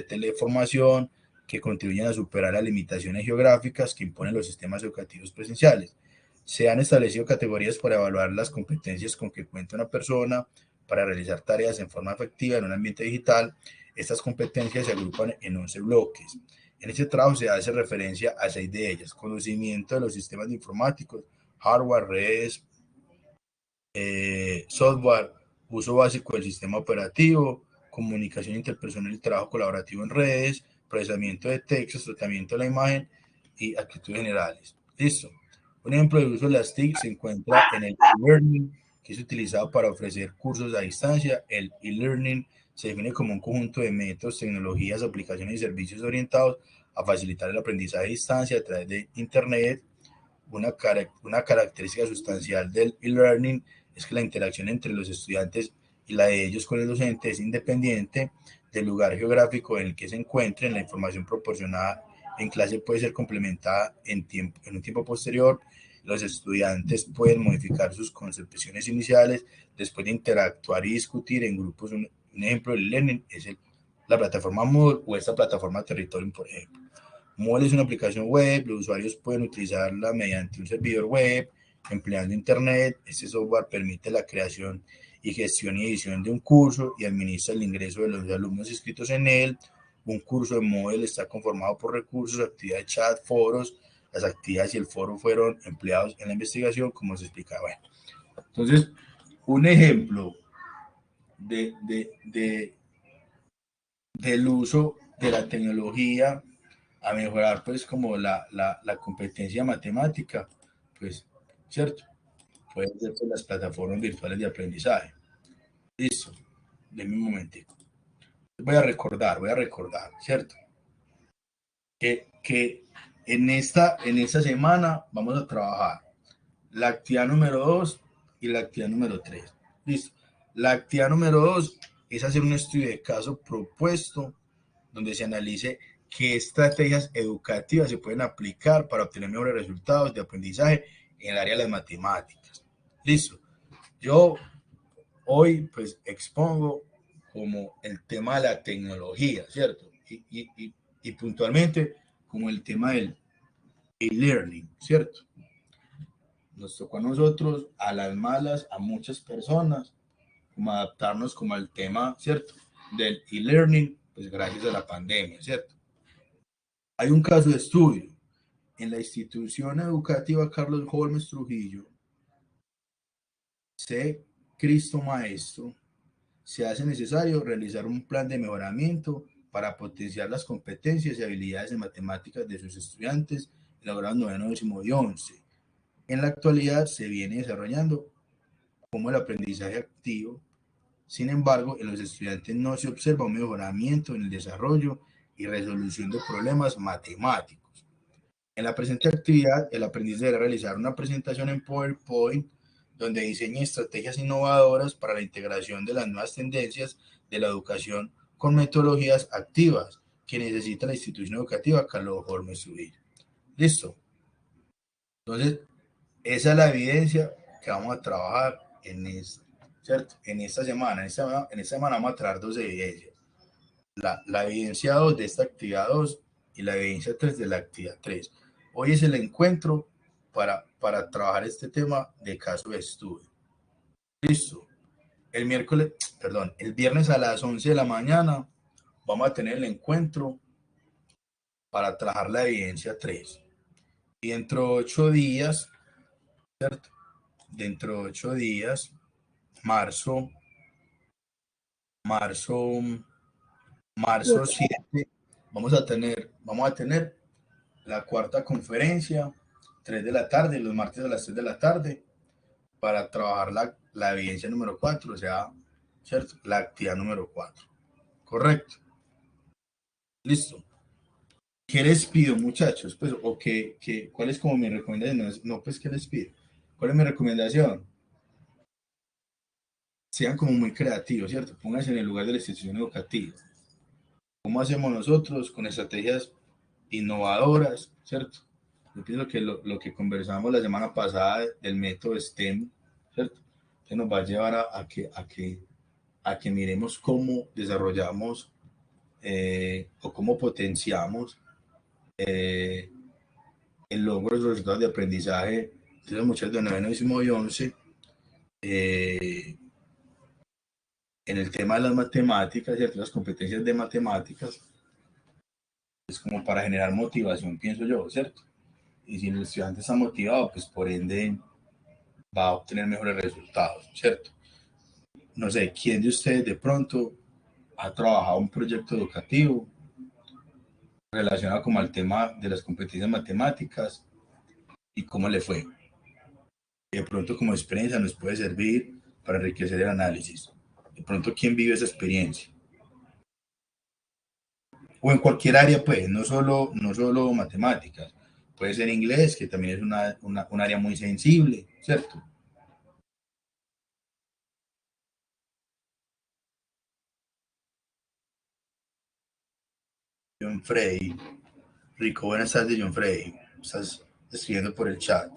teleformación que contribuyen a superar las limitaciones geográficas que imponen los sistemas educativos presenciales. Se han establecido categorías para evaluar las competencias con que cuenta una persona para realizar tareas en forma efectiva en un ambiente digital. Estas competencias se agrupan en 11 bloques. En este trabajo se hace referencia a 6 de ellas: conocimiento de los sistemas informáticos, hardware, redes, software, uso básico del sistema operativo, comunicación interpersonal y trabajo colaborativo en redes, procesamiento de textos, tratamiento de la imagen y actitudes generales. Listo. Un ejemplo de uso de las TIC se encuentra en el e-learning, que es utilizado para ofrecer cursos a distancia. El e-learning se define como un conjunto de métodos, tecnologías, aplicaciones y servicios orientados a facilitar el aprendizaje a distancia a través de Internet. Una característica sustancial del e-learning es que la interacción entre los estudiantes y la de ellos con el docente es independiente del lugar geográfico en el que se encuentren. La información proporcionada en clase puede ser complementada en un tiempo posterior. Los estudiantes pueden modificar sus concepciones iniciales después de interactuar y discutir en grupos. Un ejemplo del e-learning es la plataforma Moodle o esta plataforma Territorium, por ejemplo. Moodle es una aplicación web, los usuarios pueden utilizarla mediante un servidor web, empleando Internet. Este software permite la creación y gestión y edición de un curso y administra el ingreso de los alumnos inscritos en él. Un curso de Moodle está conformado por recursos, actividades, chat, foros. Las actividades y el foro fueron empleados en la investigación, como se explicaba. Bueno, entonces, un ejemplo del uso de la tecnología a mejorar pues como la competencia matemática, pues, ¿cierto? Pueden ser pues, las plataformas virtuales de aprendizaje. Listo, denme un momentico. Voy a recordar, ¿cierto? Que en esta semana vamos a trabajar la actividad número 2 y la actividad número 3. Listo. La actividad número 2 es hacer un estudio de caso propuesto donde se analice qué estrategias educativas se pueden aplicar para obtener mejores resultados de aprendizaje en el área de las matemáticas. Listo. Yo hoy pues expongo como el tema de la tecnología, ¿cierto? Y puntualmente como el tema del e-learning, ¿cierto? Nos tocó a nosotros, a las malas, a muchas personas, como adaptarnos como al tema, ¿cierto? Del e-learning, pues gracias a la pandemia, ¿cierto? Hay un caso de estudio en la institución educativa Carlos Holmes Trujillo. C. Cristo Maestro. Se hace necesario realizar un plan de mejoramiento para potenciar las competencias y habilidades en matemáticas de sus estudiantes elaborados en noveno, décimo y 11. En la actualidad se viene desarrollando como el aprendizaje activo. Sin embargo, en los estudiantes no se observa un mejoramiento en el desarrollo y resolución de problemas matemáticos. En la presente actividad, el aprendiz deberá realizar una presentación en PowerPoint donde diseñe estrategias innovadoras para la integración de las nuevas tendencias de la educación con metodologías activas que necesita la institución educativa Carlos Holmes Trujillo. ¿Listo? Entonces, esa es la evidencia que vamos a trabajar en esta, ¿cierto? En esta semana. En esta semana vamos a traer 2 evidencias. la evidencia 2 de esta actividad 2 y la evidencia 3 de la actividad 3. Hoy es el encuentro para trabajar este tema de caso de estudio. Listo. El miércoles, perdón, el viernes a las 11 de la mañana vamos a tener el encuentro para trabajar la evidencia 3. Y dentro de 8 días, ¿cierto? Dentro de 8 días, marzo 7, vamos a tener la cuarta conferencia, 3 de la tarde, los martes a las 3 de la tarde, para trabajar la evidencia número 4, o sea, ¿cierto? La actividad número 4. Correcto. Listo. ¿Qué les pido, muchachos? Pues, o ¿cuál es como mi recomendación? No, pues, ¿qué les pido? ¿Cuál es mi recomendación? Sean como muy creativos, ¿cierto? Pónganse en el lugar de la institución educativa. ¿Cómo hacemos nosotros con estrategias innovadoras, ¿cierto? Yo pienso que lo que conversamos la semana pasada del método STEM, ¿cierto? Que nos va a llevar a que miremos cómo desarrollamos o cómo potenciamos el logro de los resultados de aprendizaje de los muchachos de 9º y 11 en el tema de las matemáticas, ¿cierto? Las competencias de matemáticas, es como para generar motivación, pienso yo, ¿cierto? Y si el estudiante está motivado, pues por ende va a obtener mejores resultados, ¿cierto? No sé, ¿quién de ustedes de pronto ha trabajado un proyecto educativo relacionado como al tema de las competencias matemáticas y cómo le fue? De pronto como experiencia nos puede servir para enriquecer el análisis. De pronto, ¿quién vive esa experiencia? O en cualquier área, pues, no solo matemáticas. Puede ser inglés, que también es un área muy sensible, ¿cierto? John Frey. Rico, buenas tardes, John Frey. Estás escribiendo por el chat.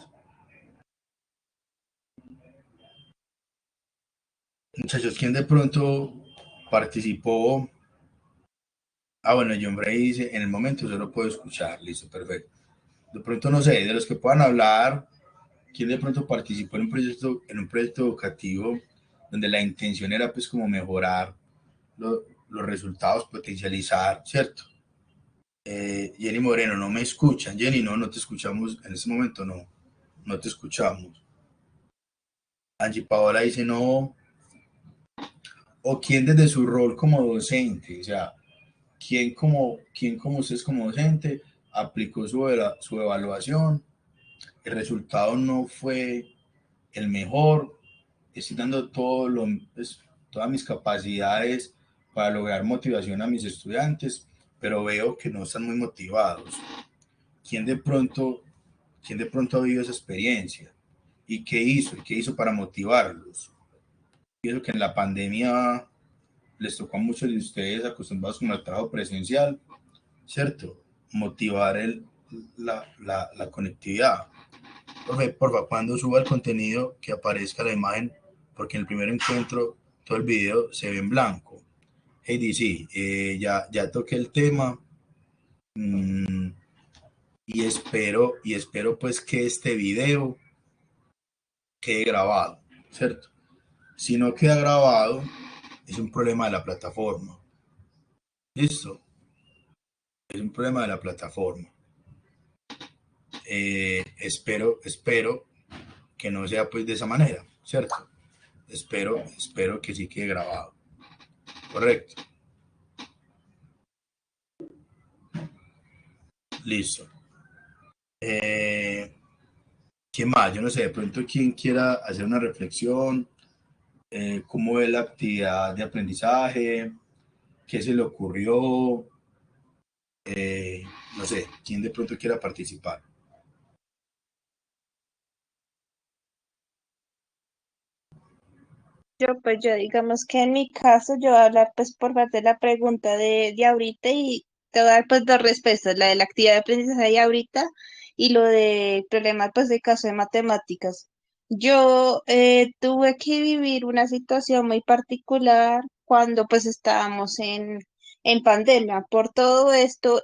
Muchachos, ¿quién de pronto participó? Ah, bueno, John Frey dice, en el momento solo puedo escuchar. Listo, perfecto. De pronto, no sé, de los que puedan hablar, ¿quién de pronto participó en un proyecto educativo donde la intención era pues como mejorar los resultados, potencializar, ¿cierto? Jenny Moreno, no me escuchan. Jenny, no te escuchamos en este momento, no te escuchamos. Angie Paola dice no. O quién desde su rol como docente, o sea, quién como ustedes como docente aplicó su evaluación, el resultado no fue el mejor, estoy dando pues, todas mis capacidades para lograr motivación a mis estudiantes, pero veo que no están muy motivados. ¿Quién de pronto ha vivido esa experiencia? ¿Y qué hizo? ¿Qué hizo para motivarlos? Pienso que en la pandemia les tocó a muchos de ustedes acostumbrados con el trabajo presencial, ¿cierto? Motivar la conectividad. Porfa, cuando suba el contenido que aparezca la imagen, porque en el primer encuentro todo el video se ve en blanco. Heidi, sí, ya toqué el tema y espero pues que este video quede grabado, ¿cierto? Si no queda grabado, es un problema de la plataforma. ¿Listo? Es un problema de la plataforma. Espero que no sea pues de esa manera, ¿cierto? Espero que sí quede grabado. Correcto. Listo. ¿Quién más? Yo no sé, de pronto quien quiera hacer una reflexión, cómo es la actividad de aprendizaje, qué se le ocurrió, no sé, quién de pronto quiera participar. Yo digamos que en mi caso, yo voy a hablar pues por parte de la pregunta de ahorita y te voy a dar pues dos respuestas, la de la actividad de aprendizaje de ahorita y lo de problemas pues de caso de matemáticas. Yo tuve que vivir una situación muy particular cuando pues estábamos en pandemia. Por todo esto,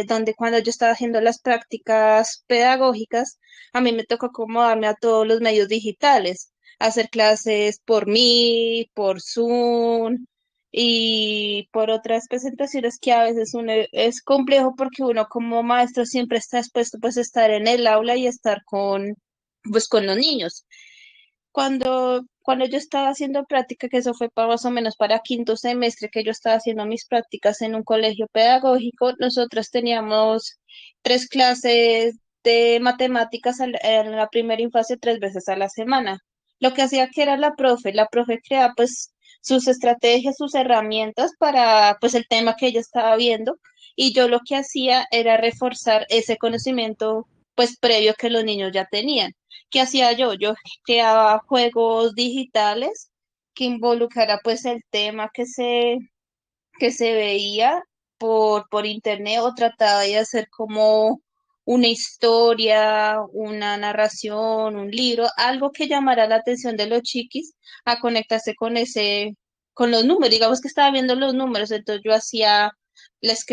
donde cuando yo estaba haciendo las prácticas pedagógicas, a mí me tocó acomodarme a todos los medios digitales, hacer clases por Meet, por Zoom y por otras presentaciones que a veces uno es complejo porque uno como maestro siempre está expuesto pues a estar en el aula y estar pues con los niños. Cuando yo estaba haciendo práctica, que eso fue para más o menos para quinto semestre, que yo estaba haciendo mis prácticas en un colegio pedagógico, nosotros teníamos 3 clases de matemáticas en la primera infancia 3 veces a la semana. Lo que hacía que era la profe creaba pues sus estrategias, sus herramientas para pues el tema que ella estaba viendo y yo lo que hacía era reforzar ese conocimiento pues previo que los niños ya tenían. ¿Qué hacía yo? Yo creaba juegos digitales que involucrara pues el tema que se veía por internet o trataba de hacer como una historia, una narración, un libro, algo que llamara la atención de los chiquis a conectarse con los números. Digamos que estaba viendo los números, entonces yo les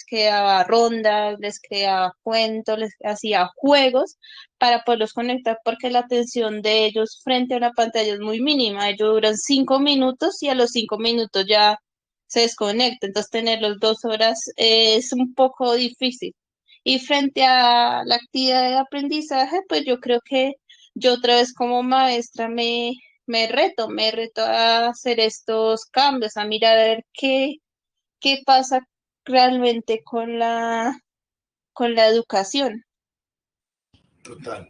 creaba rondas, les creaba cuentos, les hacía juegos para poderlos conectar porque la atención de ellos frente a una pantalla es muy mínima. Ellos duran 5 minutos y a los 5 minutos ya se desconecta. Entonces, tenerlos 2 horas es un poco difícil. Y frente a la actividad de aprendizaje, pues yo creo que yo otra vez como maestra me reto a hacer estos cambios, a mirar a ver qué pasa realmente con la educación. Total.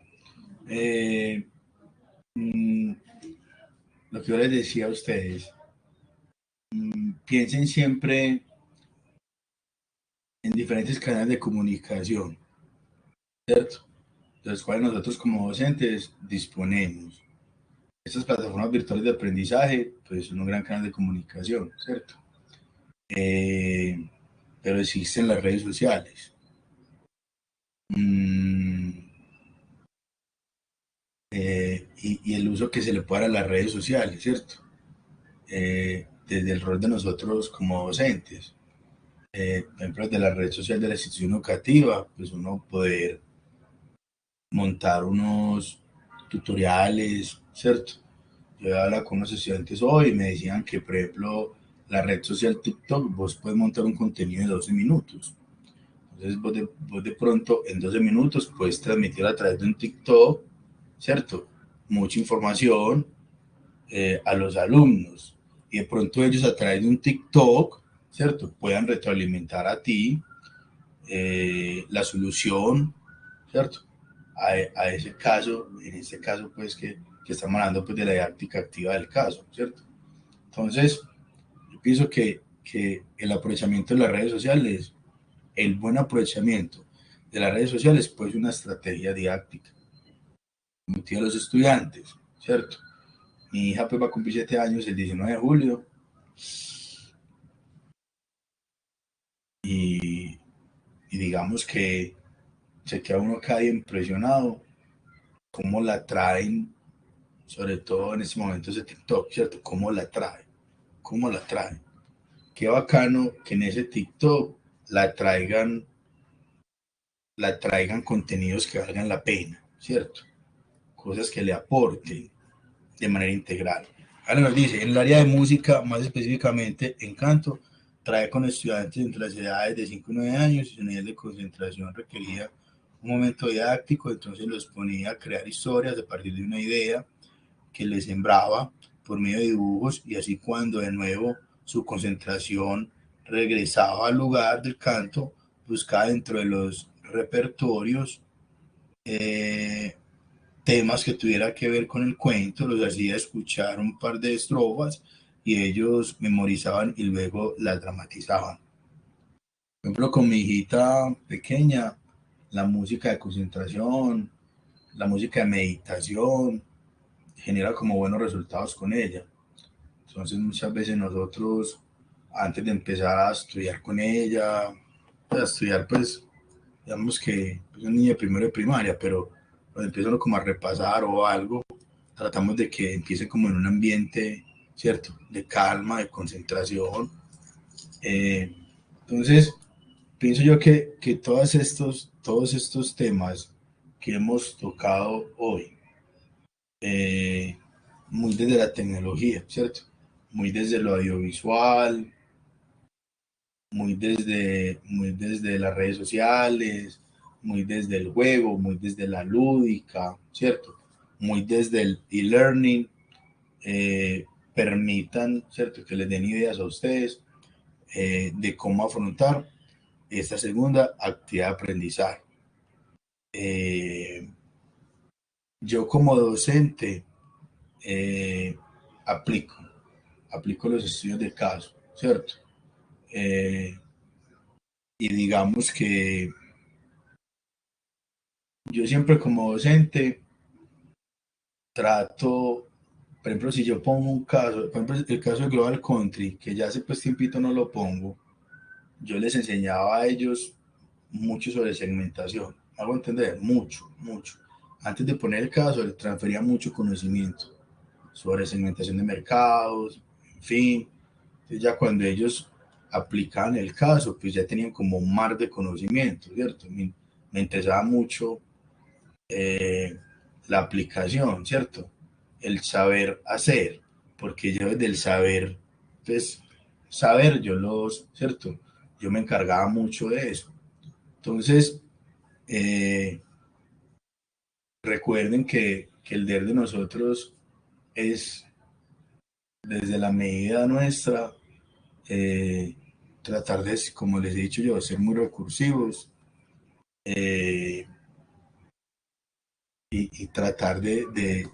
Eh, mm, lo que yo les decía a ustedes, piensen siempre en diferentes canales de comunicación, ¿cierto? De los cuales nosotros como docentes disponemos. Estas plataformas virtuales de aprendizaje, pues son un gran canal de comunicación, ¿cierto? Eh, pero existen las redes sociales. Mm, y el uso que se le puede dar a las redes sociales, ¿cierto? Desde el rol de nosotros como docentes. Por ejemplo, de la red social de la institución educativa, pues uno poder montar unos tutoriales, ¿cierto? Yo hablaba con unos estudiantes hoy y me decían que, por ejemplo, la red social TikTok, vos puedes montar un contenido de 12 minutos. Entonces, vos de pronto en 12 minutos puedes transmitir a través de un TikTok, ¿cierto? Mucha información a los alumnos. Y de pronto ellos a través de un TikTok, ¿cierto? Puedan retroalimentar a ti la solución, ¿cierto? A ese caso, en este caso, pues, que estamos hablando pues, de la didáctica activa del caso, ¿cierto? Entonces, yo pienso que el aprovechamiento de las redes sociales, el buen aprovechamiento de las redes sociales, pues, es una estrategia didáctica. Motiva a los estudiantes, ¿cierto? Mi hija pues, va a cumplir 7 años el 19 de julio y, y digamos que se queda uno cada día impresionado cómo la traen, sobre todo en este momento ese TikTok, ¿cierto? Cómo la traen. Qué bacano que en ese TikTok la traigan contenidos que valgan la pena, ¿cierto? Cosas que le aporten de manera integral. Ahora nos dice, en el área de música, más específicamente en canto, trae con estudiantes entre las edades de 5 y 9 años y su nivel de concentración requería un momento didáctico, entonces los ponía a crear historias a partir de una idea que les sembraba por medio de dibujos y así cuando de nuevo su concentración regresaba al lugar del canto, buscaba dentro de los repertorios eh, temas que tuviera que ver con el cuento, los hacía escuchar un par de estrofas y ellos memorizaban y luego las dramatizaban. Por ejemplo, con mi hijita pequeña, la música de concentración, la música de meditación, genera como buenos resultados con ella. Entonces muchas veces nosotros, antes de empezar a estudiar con ella, a estudiar pues, digamos que es un niño de primero de primaria, pero cuando empiezan como a repasar o algo, tratamos de que empiece como en un ambiente, ¿cierto? De calma, de concentración, Entonces, pienso yo que todos estos temas que hemos tocado hoy, eh, muy desde la tecnología, ¿cierto? Muy desde lo audiovisual, muy desde las redes sociales, muy desde el juego, muy desde la lúdica, ¿cierto? Muy desde el e-learning, permitan, ¿cierto? Que les den ideas a ustedes de cómo afrontar esta segunda actividad de aprendizaje. Eh, yo como docente eh, aplico, aplico los estudios de caso, ¿cierto? Eh, y digamos que yo siempre como docente trato, por ejemplo, si yo pongo un caso, por ejemplo, el caso de Global Country, que ya hace pues tiempito no lo pongo, yo les enseñaba a ellos mucho sobre segmentación, ¿me hago entender? Mucho, mucho. Antes de poner el caso, les transfería mucho conocimiento sobre segmentación de mercados, en fin. Entonces ya cuando ellos aplicaban el caso, pues ya tenían como un mar de conocimiento, ¿cierto? Me interesaba mucho eh, la aplicación, ¿cierto? El saber hacer, porque yo desde el saber, pues, saber, ¿cierto? Yo me encargaba mucho de eso. Entonces, eh, recuerden que el deber de nosotros es, desde la medida nuestra, eh, tratar de, como les he dicho yo, ser muy recursivos eh, y tratar de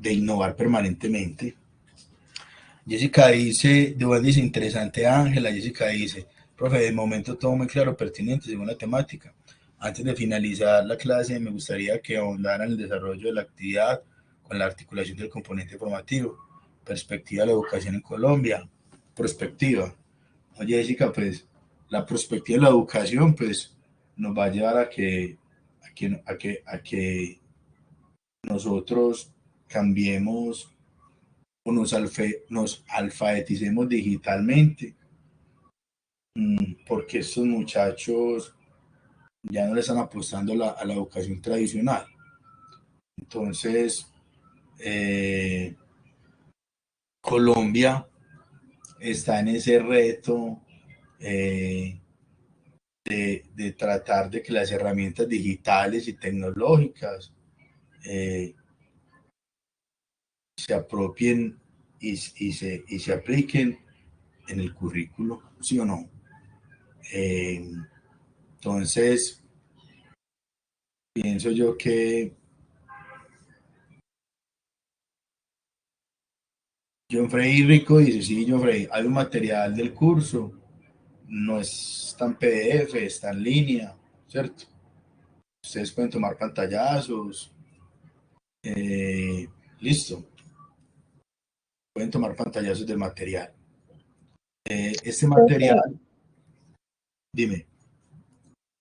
innovar permanentemente. Jessica dice, de dice, interesante Ángela. Jessica dice, profe, de momento todo muy claro, pertinente según la temática. Antes de finalizar la clase, me gustaría que ahondaran el desarrollo de la actividad con la articulación del componente formativo, perspectiva de la educación en Colombia, prospectiva. Oye, Jessica, pues la perspectiva de la educación, pues nos va a llevar a que nosotros cambiemos o nos alfabeticemos digitalmente, porque estos muchachos ya no le están apostando a la educación tradicional. Entonces, eh, Colombia está en ese reto de tratar de que las herramientas digitales y tecnológicas eh, se apropien y se apliquen en el currículo, ¿sí o no? Eh, entonces, pienso yo que John Frey Rico dice, sí, John Frey, hay un material del curso, no es tan PDF, está en línea, ¿cierto? Ustedes pueden tomar pantallazos, listo, pueden tomar pantallazos del material. Este material, dime.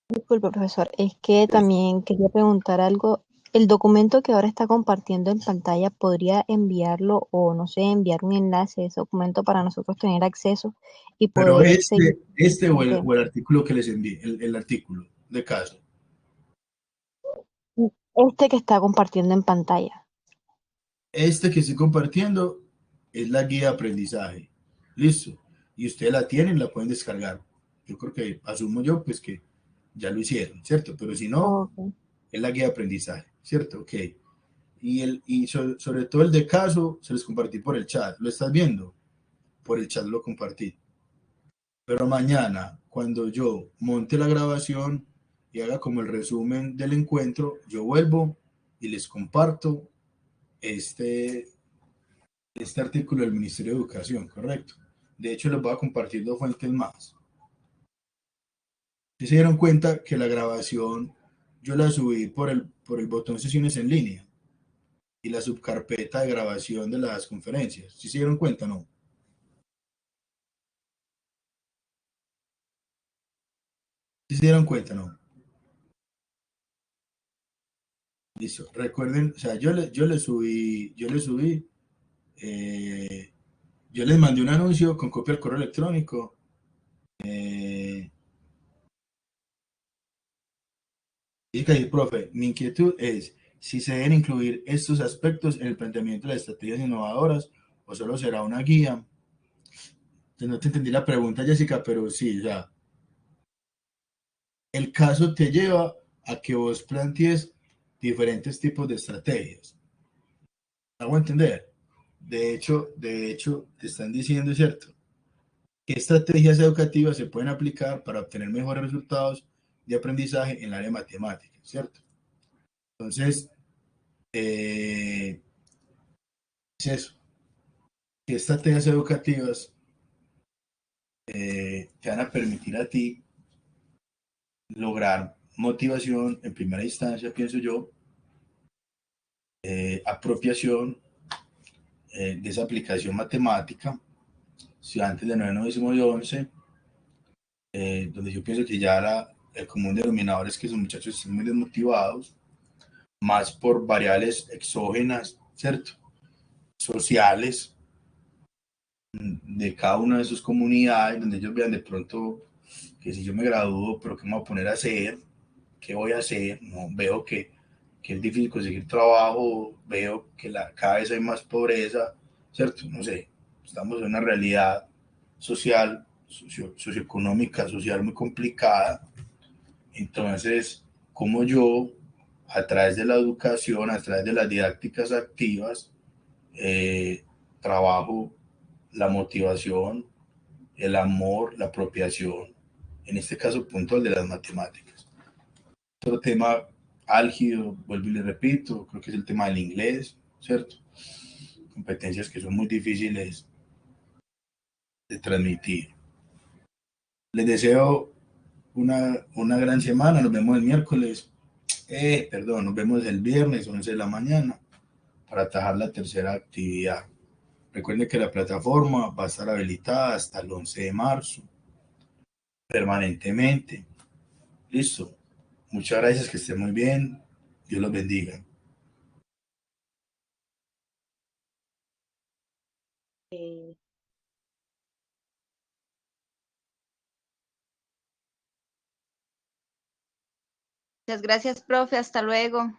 Disculpe, profesor, es que también quería preguntar algo. El documento que ahora está compartiendo en pantalla, ¿podría enviarlo o, no sé, enviar un enlace a ese documento para nosotros tener acceso y Pero poder seguir? este o Ok. el artículo que les envié, el artículo de caso. Este que está compartiendo en pantalla. Este que estoy compartiendo es la guía de aprendizaje. Listo. Y ustedes la tienen, la pueden descargar. Yo creo que asumo yo, pues que ya lo hicieron, ¿cierto? Pero si no, Ok. es la guía de aprendizaje, ¿cierto? Ok. Sobre todo el de caso, se los compartí por el chat. ¿Lo estás viendo? Por el chat lo compartí. Pero mañana, cuando yo monte la grabación y haga como el resumen del encuentro, yo vuelvo y les comparto este, este artículo del Ministerio de Educación, correcto. De hecho, les voy a compartir dos fuentes más. ¿Sí se dieron cuenta que la grabación yo la subí por el botón sesiones en línea y la subcarpeta de grabación de las conferencias? ¿Sí se dieron cuenta, no? ¿Sí se dieron cuenta, no? Listo. Recuerden, o sea, eh, yo les mandé un anuncio con copia al correo electrónico Eh, dice que, profe, mi inquietud es si se deben incluir estos aspectos en el planteamiento de las estrategias innovadoras o solo será una guía. Pues no te entendí la pregunta, Jessica, pero sí, o sea, el caso te lleva a que vos plantees diferentes tipos de estrategias. ¿Hago entender? De hecho, te están diciendo, ¿cierto? ¿Qué estrategias educativas se pueden aplicar para obtener mejores resultados de aprendizaje en el área de matemáticas, ¿cierto? Entonces, es eso. ¿Qué estrategias educativas te van a permitir a ti lograr motivación en primera instancia, pienso yo, apropiación de esa aplicación matemática, estudiantes de noveno, décimo y 11, donde yo pienso que ya el común denominador es que esos muchachos están muy desmotivados, más por variables exógenas, ¿cierto? Sociales de cada una de sus comunidades, donde ellos vean de pronto que si yo me gradúo, pero ¿qué me voy a poner a hacer? ¿Qué voy a hacer? No, veo que es difícil conseguir trabajo, veo que cada vez hay más pobreza, ¿cierto? No sé, estamos en una realidad social, socioeconómica, social muy complicada. Entonces, como yo, a través de la educación, a través de las didácticas activas, eh, trabajo la motivación, el amor, la apropiación, en este caso puntual de las matemáticas. Otro tema álgido, vuelvo y le repito, creo que es el tema del inglés, ¿cierto? Competencias que son muy difíciles de transmitir. Les deseo una gran semana, nos vemos el miércoles, perdón, nos vemos el viernes 11 de la mañana para atajar la tercera actividad. Recuerden que la plataforma va a estar habilitada hasta el 11 de marzo, permanentemente. Listo. Muchas gracias, que estén muy bien. Dios los bendiga. Eh, Muchas gracias, profe. Hasta luego.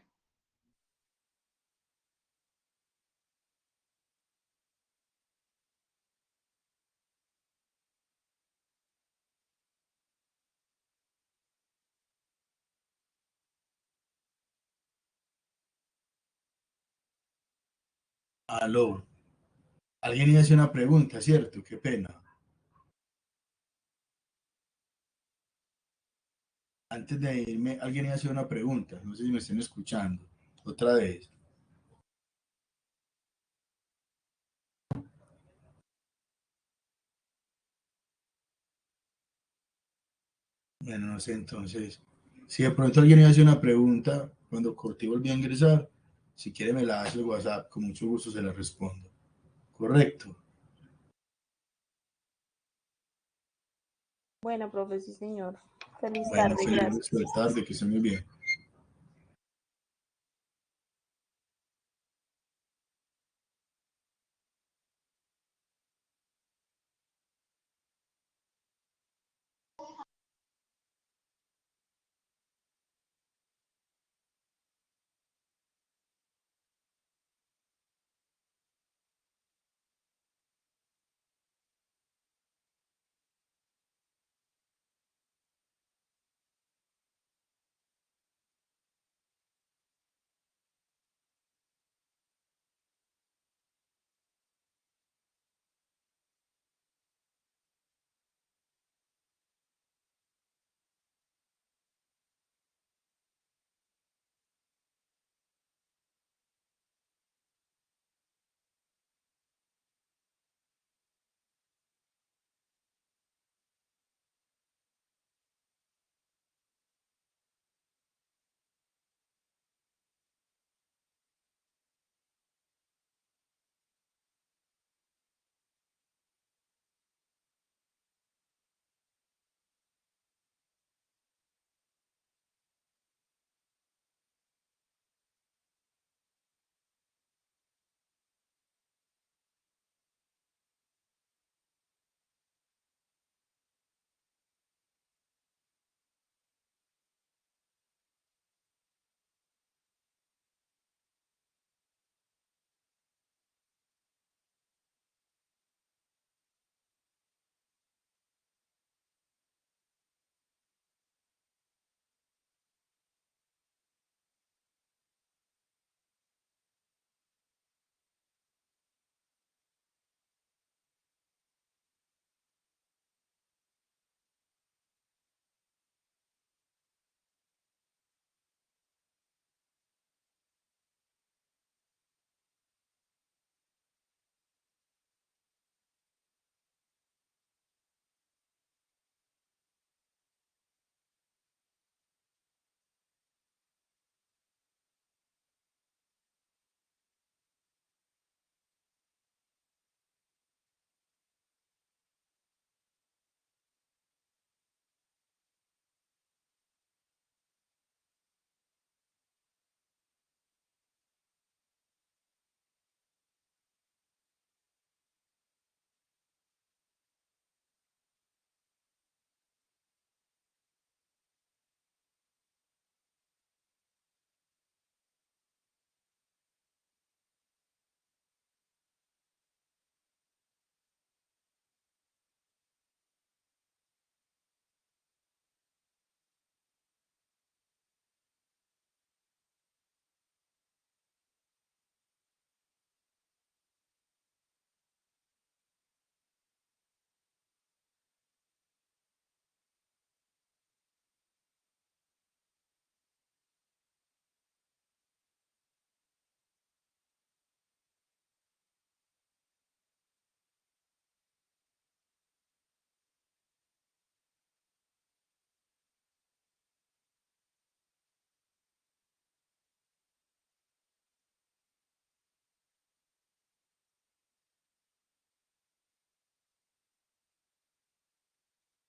Aló. Alguien iba a hacer una pregunta, ¿cierto? Qué pena. Antes de irme, alguien iba a hacer una pregunta. No sé si me estén escuchando. Otra vez. Bueno, no sé, entonces. Si de pronto alguien iba a hacer una pregunta, cuando Corti volví a ingresar, si quiere me la hace el WhatsApp, con mucho gusto se la respondo. Correcto. Bueno, profe, sí, señor. Feliz Bueno, tarde, feliz gracias. resto de tarde, que esté muy bien.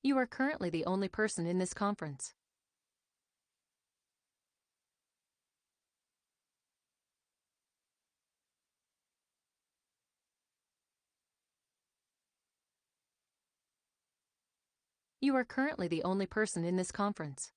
You are currently the only person in this conference. You are currently the only person in this conference.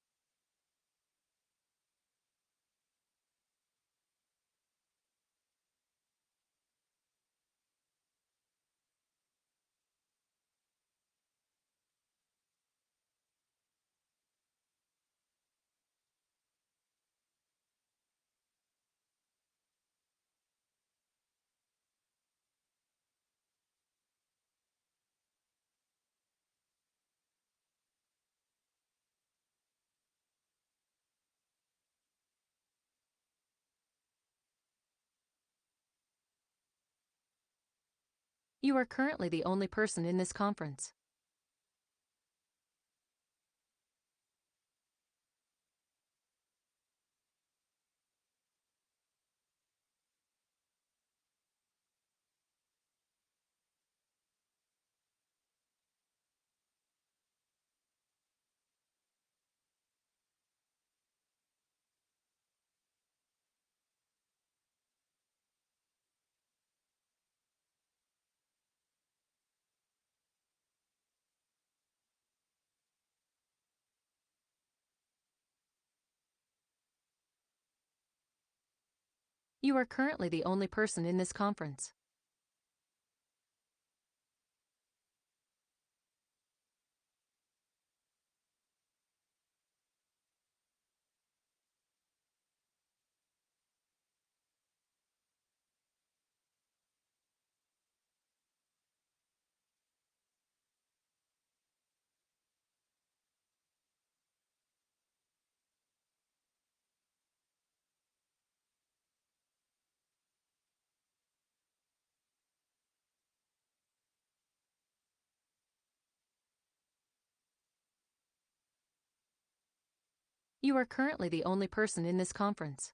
You are currently the only person in this conference. You are currently the only person in this conference. You are currently the only person in this conference.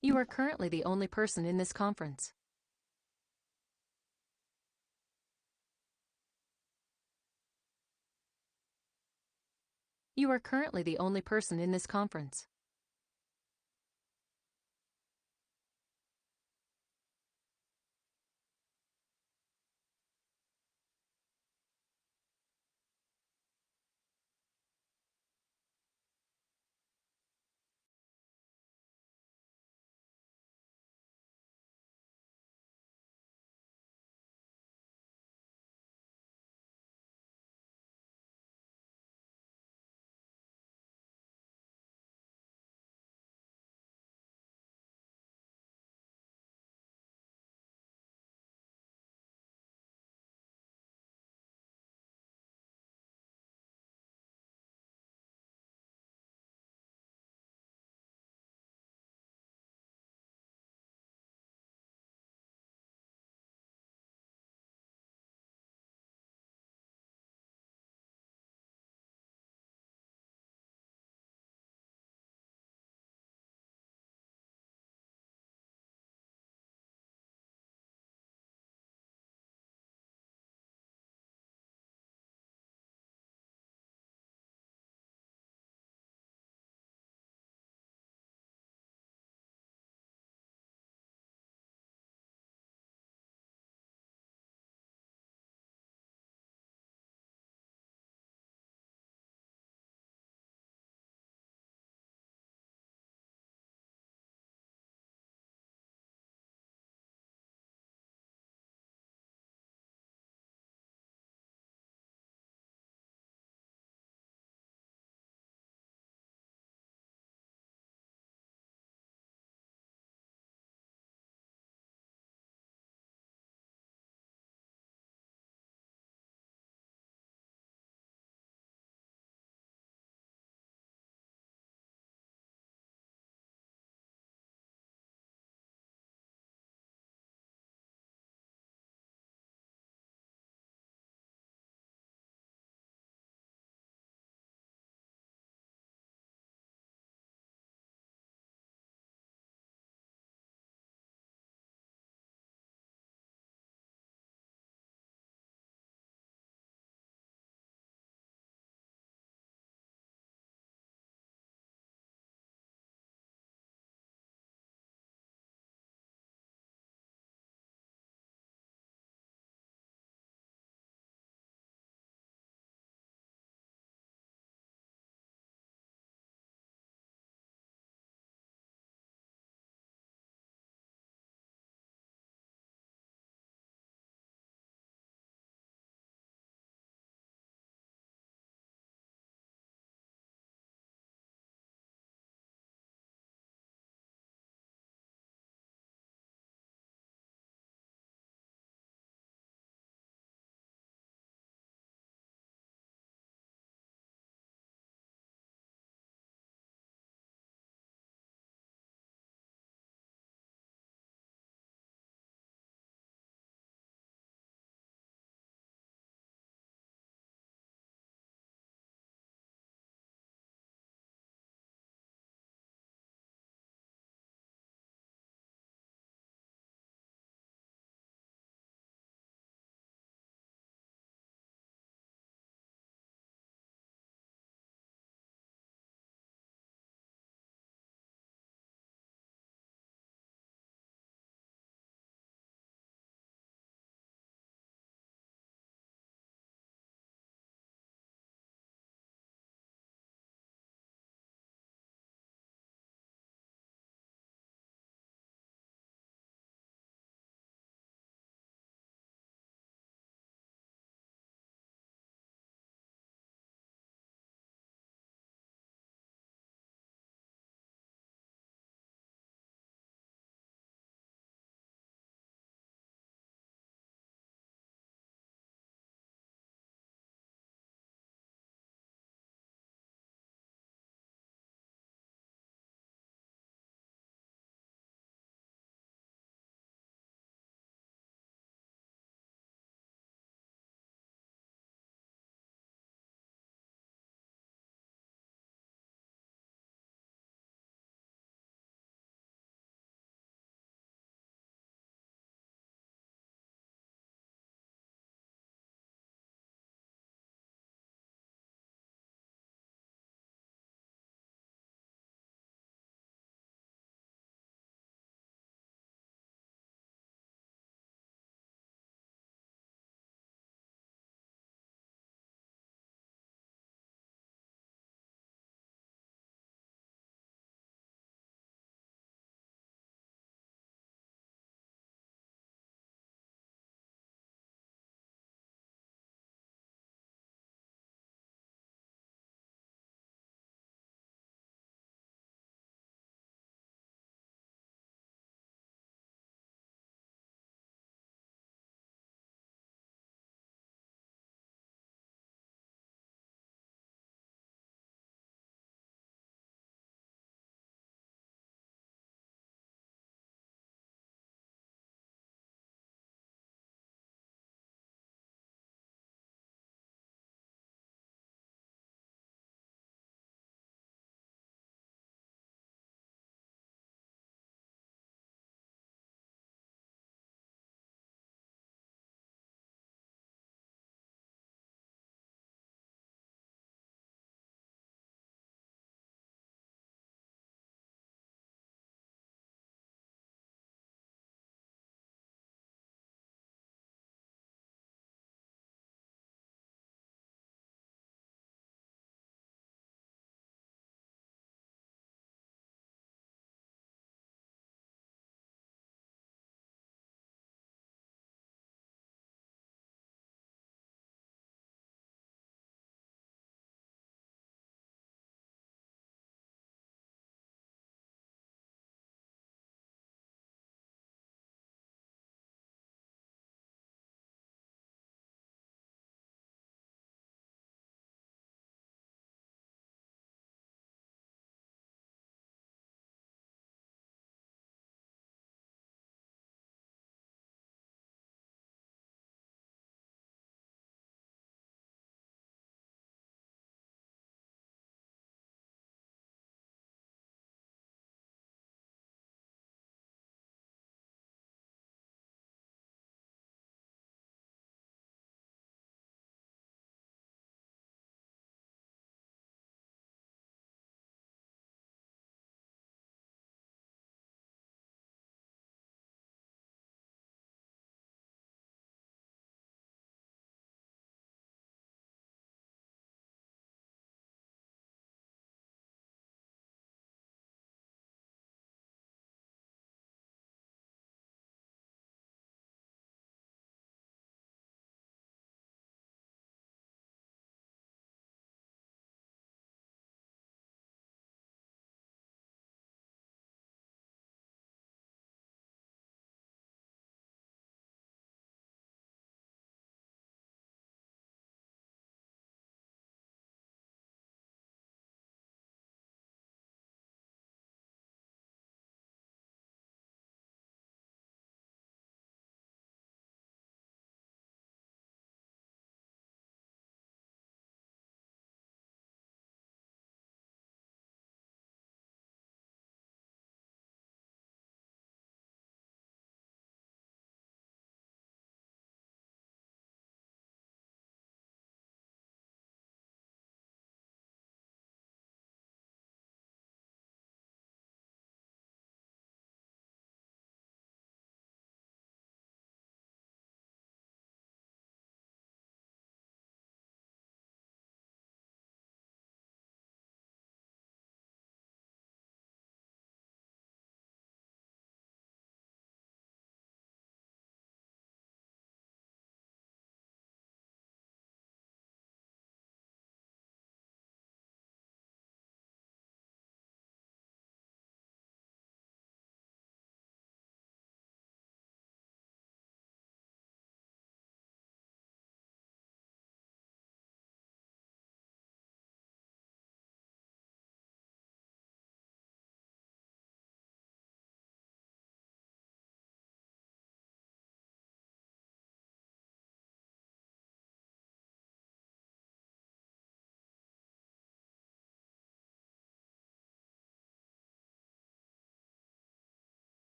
You are currently the only person in this conference. You are currently the only person in this conference.